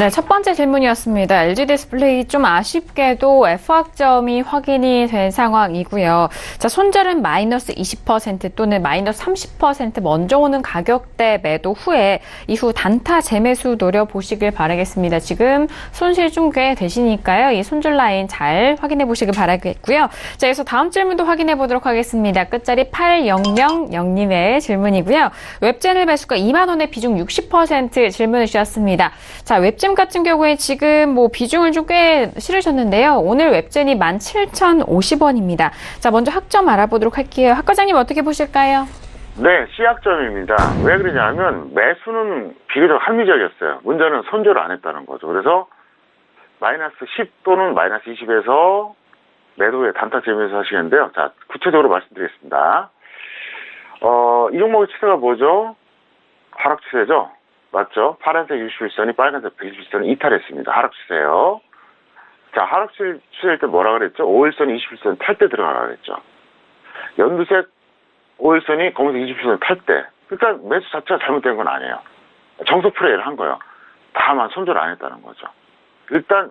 네, 첫 번째 질문이었습니다. LG 디스플레이 좀 아쉽게도 F학점이 확인이 된 상황이고요. 자, 손절은 마이너스 20% 또는 마이너스 30% 먼저 오는 가격대 매도 후에 이후 단타 재매수 노려보시길 바라겠습니다. 지금 손실 좀 꽤 되시니까요. 이 손절 라인 잘 확인해 보시길 바라겠고요. 자, 여기서 다음 질문도 확인해 보도록 하겠습니다. 끝자리 8000님의 질문이고요. 웹제널 매수가 2만 원의 비중 60% 질문을 주셨습니다. 자, 웹젠 같은 경우에 지금 비중을 좀 꽤 실으셨는데요. 오늘 웹젠이 17,050원입니다. 자, 먼저 학점 알아보도록 할게요. 학 과장님 어떻게 보실까요? 네, C학점입니다. 왜 그러냐면 매수는 비교적 합리적이었어요. 문제는 손절을 안 했다는 거죠. 그래서 마이너스 10 또는 마이너스 20에서 매도에 단타 재매수 하시겠는데요. 자, 구체적으로 말씀드리겠습니다. 이 종목의 추세가 뭐죠? 하락 추세죠? 맞죠? 파란색 61선이 빨간색 121선이 이탈했습니다. 하락 추세요. 자, 하락 추세일 때 뭐라 그랬죠? 5일선 21선 탈 때 들어가라 그랬죠. 연두색 5일선이 검은색 21선 탈 때. 그러니까 매수 자체가 잘못된 건 아니에요. 정석 플레이를 한 거예요. 다만 손절 안 했다는 거죠. 일단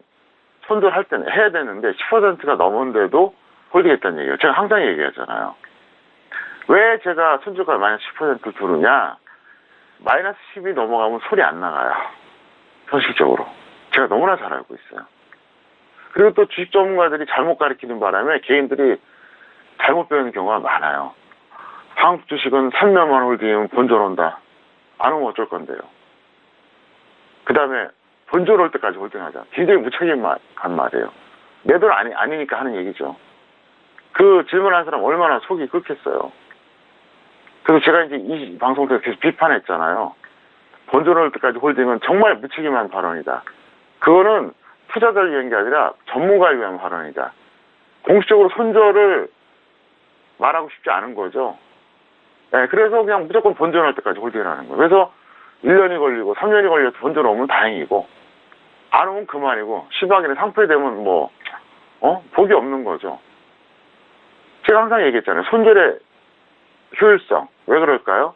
손절할 때는 해야 되는데 10%가 넘었는데도 홀딩했다는 얘기예요. 제가 항상 얘기하잖아요. 왜 제가 손절가 마이너스 10% 두느냐? 마이너스 10이 넘어가면 소리 안 나가요. 현실적으로. 제가 너무나 잘 알고 있어요. 그리고 또 주식 전문가들이 잘못 가르치는 바람에 개인들이 잘못 배우는 경우가 많아요. 한국 주식은 3년만 홀딩이면 본전 온다. 안 오면 어쩔 건데요. 그 다음에 본전 올 때까지 홀딩하자. 굉장히 무책임한 말이에요. 내 돈 아니니까 하는 얘기죠. 그 질문한 사람 얼마나 속이 끓겠어요. 그래서 제가 이제 이 방송 때 계속 비판했잖아요. 본전 올 때까지 홀딩은 정말 무책임한 발언이다. 그거는 투자자를 위한 게 아니라 전문가를 위한 발언이다. 공식적으로 손절을 말하고 싶지 않은 거죠. 네, 그래서 그냥 무조건 본전할 때까지 홀딩을 하는 거예요. 그래서 1년이 걸리고 3년이 걸려서 본전 오면 다행이고 안 오면 그만이고 10억이나 상품이 되면 복이 없는 거죠. 제가 항상 얘기했잖아요. 손절의 효율성. 왜 그럴까요?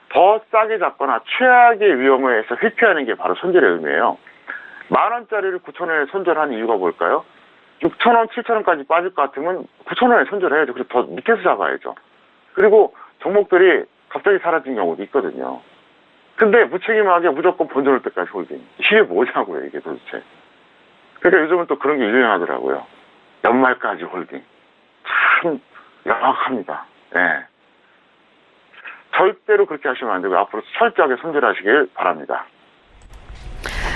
더 싸게 잡거나 최악의 위험에 의해서 회피하는 게 바로 손절의 의미예요. 10,000원짜리를 9,000원에 손절한 이유가 뭘까요? 6,000원, 7,000원까지 빠질 것 같으면 9,000원에 손절해야죠. 그래서 더 밑에서 잡아야죠. 그리고 종목들이 갑자기 사라진 경우도 있거든요. 근데 무책임하게 무조건 본전할 때까지 홀딩. 이게 뭐냐고요, 이게 도대체. 그러니까 요즘은 또 그런 게 유행하더라고요. 연말까지 홀딩. 참 영악합니다. 예. 절대로 그렇게 하시면 안 되고 앞으로 철저하게 손절하시길 바랍니다.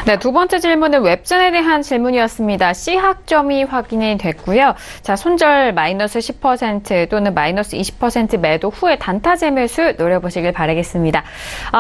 네, 두 번째 질문은 웹전에 대한 질문이었습니다. C학점이 확인이 됐고요. 자, 손절 마이너스 10% 또는 마이너스 20% 매도 후에 단타제 매수 노려보시길 바라겠습니다.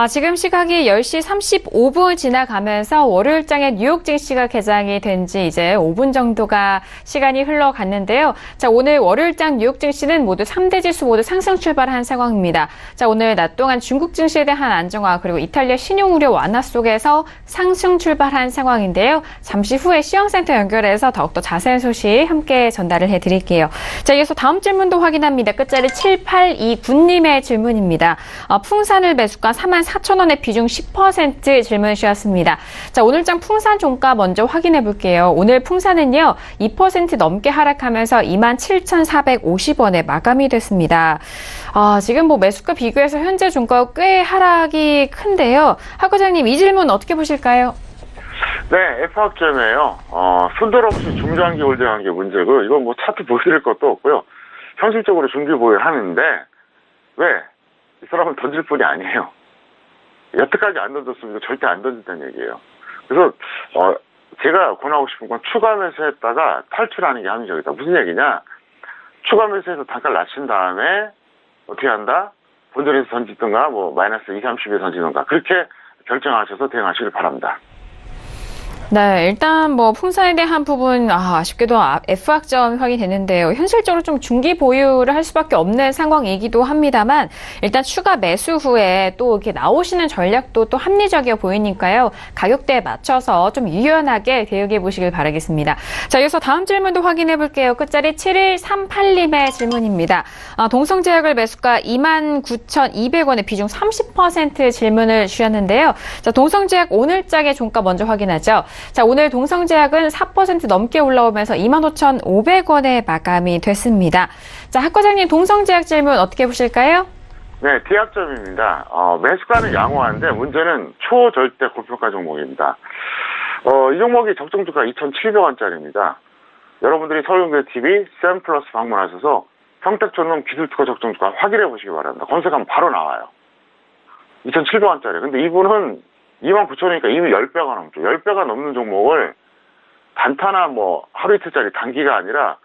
지금 시각이 10시 35분 지나가면서 월요일장에 뉴욕 증시가 개장이 된 지 이제 5분 정도가 시간이 흘러갔는데요. 자, 오늘 월요일장 뉴욕 증시는 모두 3대 지수 모두 상승 출발한 상황입니다. 자, 오늘 낮 동안 중국 증시에 대한 안정화 그리고 이탈리아 신용 우려 완화 속에서 상승 출발한 상황인데요. 잠시 후에 시황센터 연결해서 더욱더 자세한 소식 함께 전달을 해드릴게요. 자, 이어서 다음 질문도 확인합니다. 끝자리 7829님의 질문입니다. 풍산을 매수가 44,000원에 비중 10% 질문 주셨습니다. 자, 오늘장 풍산 종가 먼저 확인해 볼게요. 오늘 풍산은요, 2% 넘게 하락하면서 27,450원에 마감이 됐습니다. 지금 매수가 비교해서 현재 종가 꽤 하락이 큰데요. 하 과장님, 이 질문 어떻게 보실까요? 네, F학점이에요. 손절 없이 중장기 홀딩한 게 문제고, 이건 차트 보여드릴 것도 없고요. 현실적으로 중기 보유를 하는데, 왜? 이 사람은 던질 뿐이 아니에요. 여태까지 안 던졌으면 이거 절대 안 던진다는 얘기예요. 그래서, 제가 권하고 싶은 건 추가 매수했다가 탈출하는 게 합리적이다. 무슨 얘기냐? 추가 매수해서 단가를 낮춘 다음에, 어떻게 한다? 본전에서 던지든가, 마이너스 20, 30에 던지든가. 그렇게 결정하셔서 대응하시길 바랍니다. 네, 일단 풍산에 대한 부분 아쉽게도 F학점 확인됐는데요. 현실적으로 좀 중기 보유를 할 수밖에 없는 상황이기도 합니다만 일단 추가 매수 후에 또 이렇게 나오시는 전략도 또 합리적이어 보이니까요. 가격대에 맞춰서 좀 유연하게 대응해 보시길 바라겠습니다. 자, 이어서 다음 질문도 확인해 볼게요. 끝자리 7138님의 질문입니다. 동성제약을 매수가 29,200원에 비중 30% 질문을 주셨는데요. 자, 동성제약 오늘장의 종가 먼저 확인하죠. 자, 오늘 동성제약은 4% 넘게 올라오면서 25,500원에 마감이 됐습니다. 자, 학 과장님 동성제약 질문 어떻게 보실까요? 네, D학점입니다. 매수가는 양호한데 문제는 초절대 고평가 종목입니다. 이 종목이 적정주가 2,700원짜리입니다. 여러분들이 서울경제TV 샘플러스 방문하셔서 평택촌놈 기술특허 적정주가 확인해 보시기 바랍니다. 검색하면 바로 나와요. 2,700원짜리. 근데 이분은 29,000원이니까 이미 10배가 넘죠. 10배가 넘는 종목을 단타나 하루 이틀짜리 단기가 아니라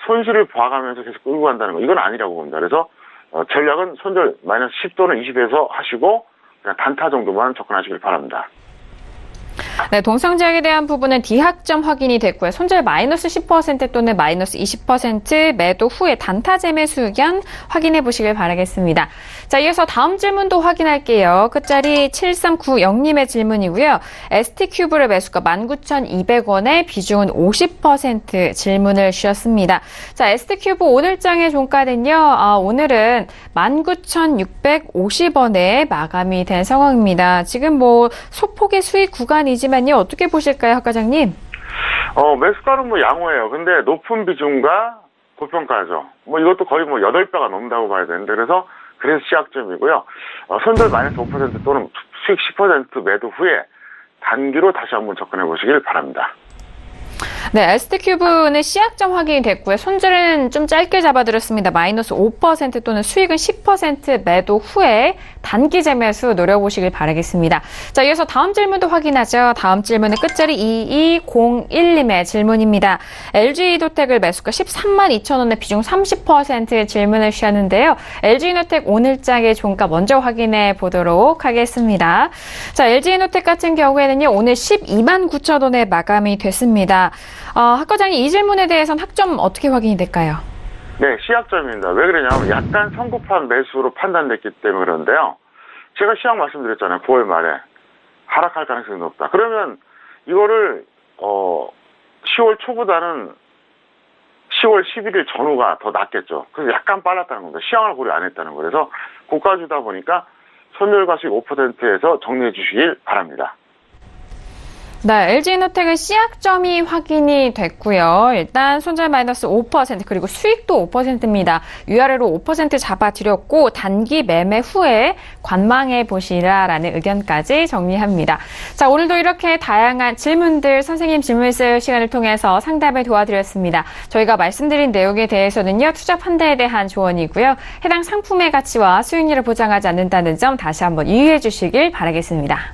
손실을 봐가면서 계속 끌고 간다는 거, 이건 아니라고 봅니다. 그래서 전략은 손절 마이너스 10 또는 20에서 하시고 그냥 단타 정도만 접근하시길 바랍니다. 네, 동성제약에 대한 부분은 D학점 확인이 됐고요. 손절 마이너스 10% 또는 마이너스 20% 매도 후에 단타제 매수 의견 확인해 보시길 바라겠습니다. 자, 이어서 다음 질문도 확인할게요. 끝자리 7390님의 질문이고요. ST큐브를 매수가 19,200원에 비중은 50% 질문을 주셨습니다. 자, ST큐브 오늘장의 종가는요. 오늘은 19,650원에 마감이 된 상황입니다. 지금 소폭의 수익 구간이지만요. 어떻게 보실까요, 학 과장님? 매수가는 양호해요. 근데 높은 비중과 고평가죠. 이것도 거의 8배가 넘는다고 봐야 되는데, 그래서 C학점이고요. 손절 마이너스 5% 또는 수익 10% 매도 후에 단기로 다시 한번 접근해 보시길 바랍니다. 네, ST큐브는 C학점 확인이 됐고요. 손절은 좀 짧게 잡아드렸습니다. 마이너스 5% 또는 수익은 10% 매도 후에 단기 재매수 노려보시길 바라겠습니다. 자, 이어서 다음 질문도 확인하죠. 다음 질문은 끝자리 2201님의 질문입니다. LG이노텍을 매수가 132,000원에 비중 30% 질문을 주셨는데요. LG이노텍 오늘장의 종가 먼저 확인해 보도록 하겠습니다. 자, LG이노텍 같은 경우에는요, 오늘 129,000원에 마감이 됐습니다. 학 과장이 이 질문에 대해서는 학점 어떻게 확인이 될까요? 네, C학점입니다. 왜 그러냐면 약간 성급한 매수로 판단됐기 때문에 그런데요. 제가 시황 말씀드렸잖아요. 9월 말에 하락할 가능성이 높다. 그러면 이거를 10월 초보다는 10월 11일 전후가 더 낫겠죠. 그래서 약간 빨랐다는 겁니다. 시황을 고려 안 했다는 거예요. 그래서 고가주다 보니까 손절과수익 5%에서 정리해 주시길 바랍니다. 네, LG이노텍은 C학점이 확인이 됐고요. 일단 손절 마이너스 5% 그리고 수익도 5%입니다. 위아래로 5% 잡아드렸고 단기 매매 후에 관망해 보시라라는 의견까지 정리합니다. 자, 오늘도 이렇게 다양한 질문들 선생님 질문을 시간을 통해서 상담을 도와드렸습니다. 저희가 말씀드린 내용에 대해서는요. 투자 판단에 대한 조언이고요. 해당 상품의 가치와 수익률을 보장하지 않는다는 점 다시 한번 유의해 주시길 바라겠습니다.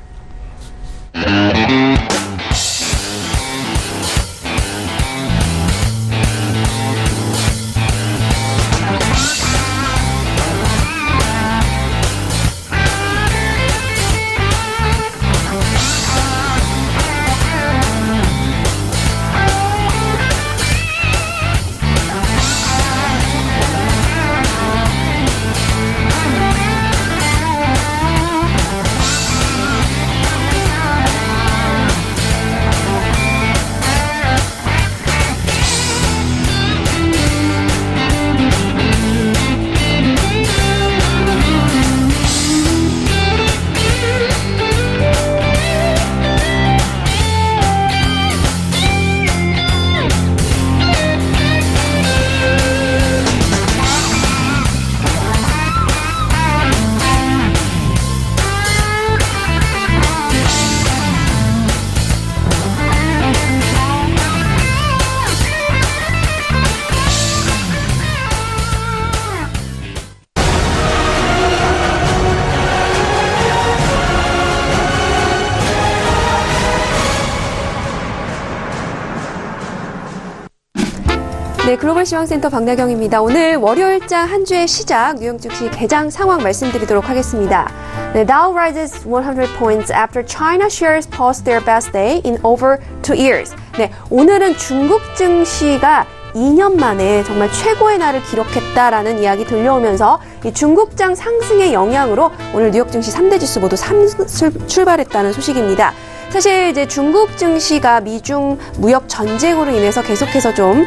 네, 글로벌 시황센터 박나경입니다. 오늘 월요일장 한 주의 시작 뉴욕 증시 개장 상황 말씀드리도록 하겠습니다. 네, Dow rises 100 points after China shares post their best day in over 2 years. 네, 오늘은 중국 증시가 2년 만에 정말 최고의 날을 기록했다라는 이야기 들려오면서 이 중국장 상승의 영향으로 오늘 뉴욕 증시 3대 지수 모두 출발했다는 소식입니다. 사실 이제 중국 증시가 미중 무역 전쟁으로 인해서 계속해서 좀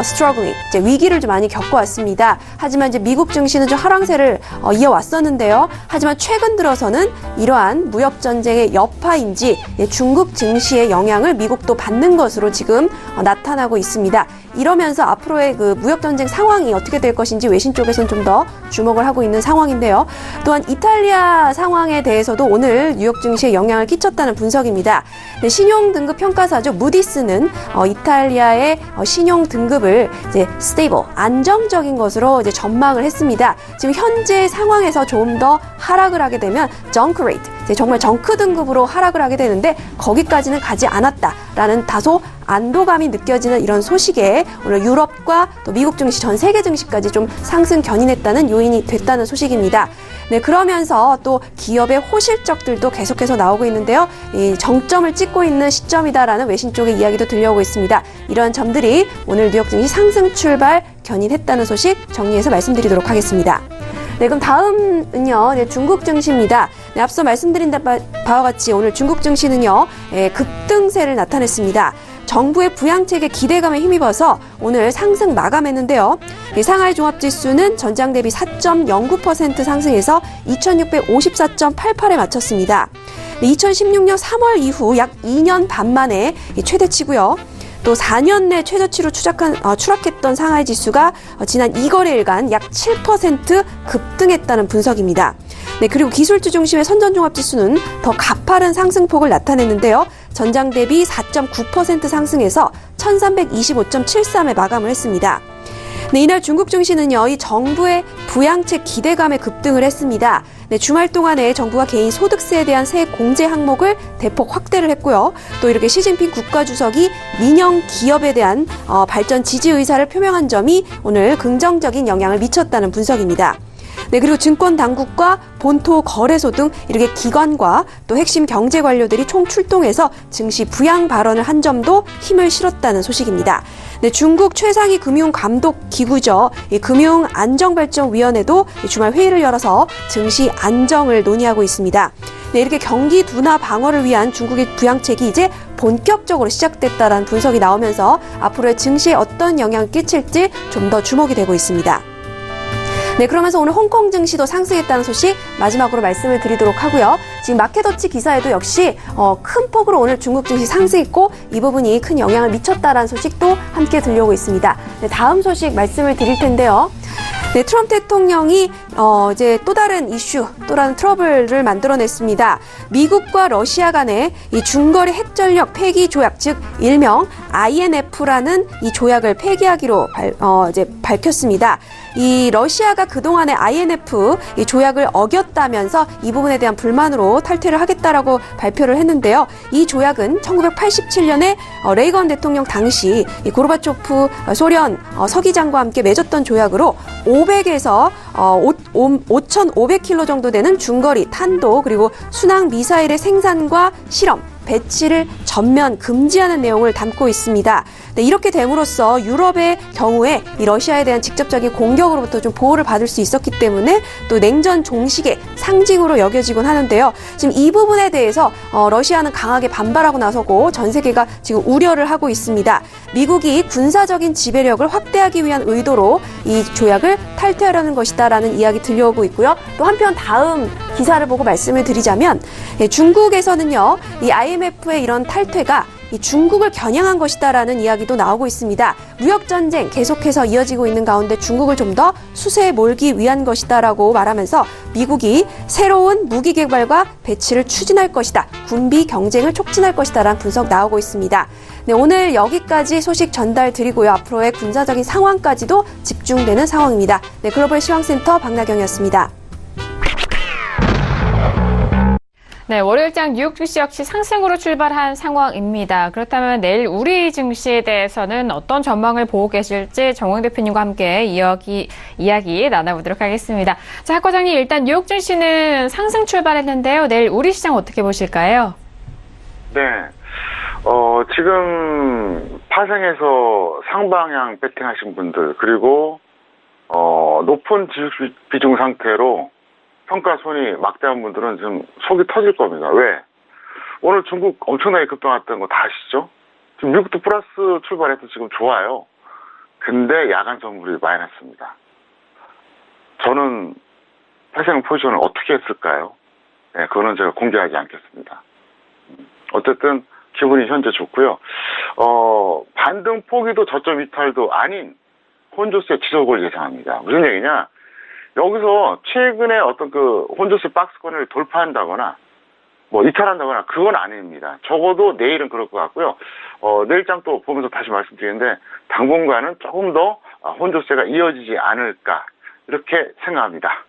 struggling, 이제 위기를 좀 많이 겪어왔습니다. 하지만 이제 미국 증시는 좀 하락세를 이어왔었는데요. 하지만 최근 들어서는 이러한 무역 전쟁의 여파인지 중국 증시의 영향을 미국도 받는 것으로 지금 나타나고 있습니다. 이러면서 앞으로의 그 무역 전쟁 상황이 어떻게 될 것인지 외신 쪽에서는 좀 더 주목을 하고 있는 상황인데요. 또한 이탈리아 상황에 대해서도 오늘 뉴욕 증시에 영향을 끼쳤다는 분석입니다. 네, 신용 등급 평가사죠. 무디스는 이탈리아의 신용 등급을 이제 stable, 안정적인 것으로 이제 전망을 했습니다. 지금 현재 상황에서 좀 더 하락을 하게 되면 junk rate, 이제 정말 정크 등급으로 하락을 하게 되는데 거기까지는 가지 않았다라는 다소 안도감이 느껴지는 이런 소식에 오늘 유럽과 또 미국 증시, 전 세계 증시까지 좀 상승 견인했다는 요인이 됐다는 소식입니다. 네, 그러면서 또 기업의 호실적들도 계속해서 나오고 있는데요. 이 정점을 찍고 있는 시점이다라는 외신 쪽의 이야기도 들려오고 있습니다. 이러한 점들이 오늘 뉴욕 증시 상승 출발 견인했다는 소식 정리해서 말씀드리도록 하겠습니다. 네, 그럼 다음은요, 네, 중국 증시입니다. 네, 앞서 말씀드린 바와 같이 오늘 중국 증시는요, 급등세를 나타냈습니다. 정부의 부양책에 기대감에 힘입어서 오늘 상승 마감했는데요. 상하이 종합지수는 전장 대비 4.09% 상승해서 2654.88에 마쳤습니다. 2016년 3월 이후 약 2년 반 만에 최대치고요. 또 4년 내 최저치로 추락했던 상하이 지수가 지난 2거래일간 약 7% 급등했다는 분석입니다. 네, 그리고 기술주 중심의 선전종합지수는 더 가파른 상승폭을 나타냈는데요. 전장 대비 4.9% 상승해서 1325.73에 마감을 했습니다. 네, 이날 중국 증시는요, 이 정부의 부양책 기대감에 급등을 했습니다. 네, 주말 동안에 정부가 개인 소득세에 대한 세액 공제 항목을 대폭 확대를 했고요. 또 이렇게 시진핑 국가주석이 민영 기업에 대한 발전 지지 의사를 표명한 점이 오늘 긍정적인 영향을 미쳤다는 분석입니다. 네, 그리고 증권 당국과 본토 거래소 등 이렇게 기관과 또 핵심 경제 관료들이 총 출동해서 증시 부양 발언을 한 점도 힘을 실었다는 소식입니다. 네, 중국 최상위 금융 감독 기구죠. 이 금융안정발전위원회도 주말 회의를 열어서 증시 안정을 논의하고 있습니다. 네, 이렇게 경기 둔화 방어를 위한 중국의 부양책이 이제 본격적으로 시작됐다라는 분석이 나오면서 앞으로의 증시에 어떤 영향을 끼칠지 좀 더 주목이 되고 있습니다. 네, 그러면서 오늘 홍콩 증시도 상승했다는 소식 마지막으로 말씀을 드리도록 하고요. 지금 마켓워치 기사에도 역시 큰 폭으로 오늘 중국 증시 상승했고 이 부분이 큰 영향을 미쳤다라는 소식도 함께 들려오고 있습니다. 네, 다음 소식 말씀을 드릴 텐데요. 네, 트럼프 대통령이 이제 또 다른 이슈, 또 다른 트러블을 만들어냈습니다. 미국과 러시아 간의 이 중거리 핵전력 폐기 조약, 즉 일명 INF라는 이 조약을 폐기하기로 이제 밝혔습니다. 이 러시아가 그동안의 INF 이 조약을 어겼다면서 이 부분에 대한 불만으로 탈퇴를 하겠다라고 발표를 했는데요. 이 조약은 1987년에 레이건 대통령 당시 이 고르바초프 소련 서기장과 함께 맺었던 조약으로 500에서 5,500km 정도 되는 중거리 탄도 그리고 순항 미사일의 생산과 실험, 배치를 전면 금지하는 내용을 담고 있습니다. 네, 이렇게 됨으로써 유럽의 경우에 이 러시아에 대한 직접적인 공격으로부터 좀 보호를 받을 수 있었기 때문에 또 냉전 종식의 상징으로 여겨지곤 하는데요. 지금 이 부분에 대해서 러시아는 강하게 반발하고 나서고 전 세계가 지금 우려를 하고 있습니다. 미국이 군사적인 지배력을 확대하기 위한 의도로 이 조약을 탈퇴하려는 것이다라는 이야기 들려오고 있고요. 또 한편 다음 기사를 보고 말씀을 드리자면 중국에서는요, 이 IMF의 이런 탈퇴가 이 중국을 겨냥한 것이다라는 이야기도 나오고 있습니다. 무역전쟁 계속해서 이어지고 있는 가운데 중국을 좀 더 수세에 몰기 위한 것이다라고 말하면서 미국이 새로운 무기 개발과 배치를 추진할 것이다. 군비 경쟁을 촉진할 것이다라는 분석 나오고 있습니다. 네, 오늘 여기까지 소식 전달 드리고요. 앞으로의 군사적인 상황까지도 집중되는 상황입니다. 네, 글로벌 시황센터 박나경이었습니다. 네, 월요일장 뉴욕 증시 역시 상승으로 출발한 상황입니다. 그렇다면 내일 우리 증시에 대해서는 어떤 전망을 보고 계실지 정우영 대표님과 함께 이야기 나눠보도록 하겠습니다. 자, 학 과장님, 일단 뉴욕 증시는 상승 출발했는데요. 내일 우리 시장 어떻게 보실까요? 네. 지금 파생해서 상방향 배팅하신 분들, 그리고 높은 지수 비중 상태로 평가손이 막대한 분들은 지금 속이 터질 겁니다. 왜? 오늘 중국 엄청나게 급등했던 거 다 아시죠? 지금 미국도 플러스 출발해서 지금 좋아요. 근데 야간 선물이 마이너스입니다. 저는 파생 포지션을 어떻게 했을까요? 네, 그거는 제가 공개하지 않겠습니다. 어쨌든 기분이 현재 좋고요. 반등 포기도 저점 이탈도 아닌 혼조세 지속을 예상합니다. 무슨 얘기냐? 여기서 최근에 어떤 그 혼조세 박스권을 돌파한다거나 뭐 이탈한다거나 그건 아닙니다. 적어도 내일은 그럴 것 같고요. 내일장 또 보면서 다시 말씀드리는데 당분간은 조금 더 혼조세가 이어지지 않을까 이렇게 생각합니다.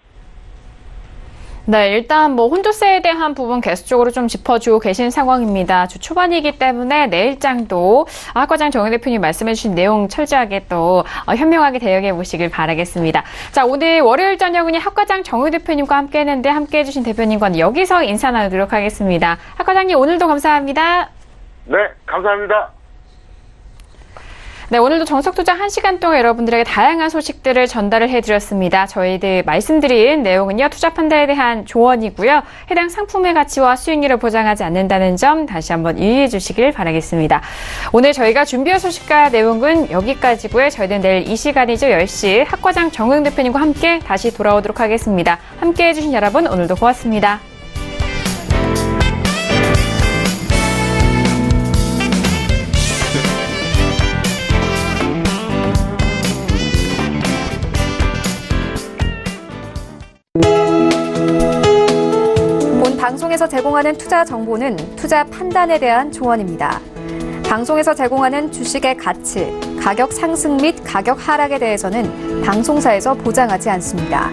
네, 일단 뭐 혼조세에 대한 부분 계속적으로 좀 짚어주고 계신 상황입니다. 주 초반이기 때문에 내일장도 학 과장 정우영 대표님 말씀해주신 내용 철저하게 또 현명하게 대응해 보시길 바라겠습니다. 자, 오늘 월요일 저녁은 학 과장 정우영 대표님과 함께 했는데 함께 해주신 대표님과는 여기서 인사 나누도록 하겠습니다. 학 과장님 오늘도 감사합니다. 네, 감사합니다. 네, 오늘도 정석투자 1시간 동안 여러분들에게 다양한 소식들을 전달을 해드렸습니다. 저희들 말씀드린 내용은요, 투자 판단에 대한 조언이고요. 해당 상품의 가치와 수익률을 보장하지 않는다는 점 다시 한번 유의해 주시길 바라겠습니다. 오늘 저희가 준비한 소식과 내용은 여기까지고요. 저희는 내일 이 시간이죠. 10시 학과장 정우영 대표님과 함께 다시 돌아오도록 하겠습니다. 함께 해주신 여러분 오늘도 고맙습니다. 방송에서 제공하는 투자 정보는 투자 판단에 대한 조언입니다. 방송에서 제공하는 주식의 가치, 가격 상승 및 가격 하락에 대해서는 방송사에서 보장하지 않습니다.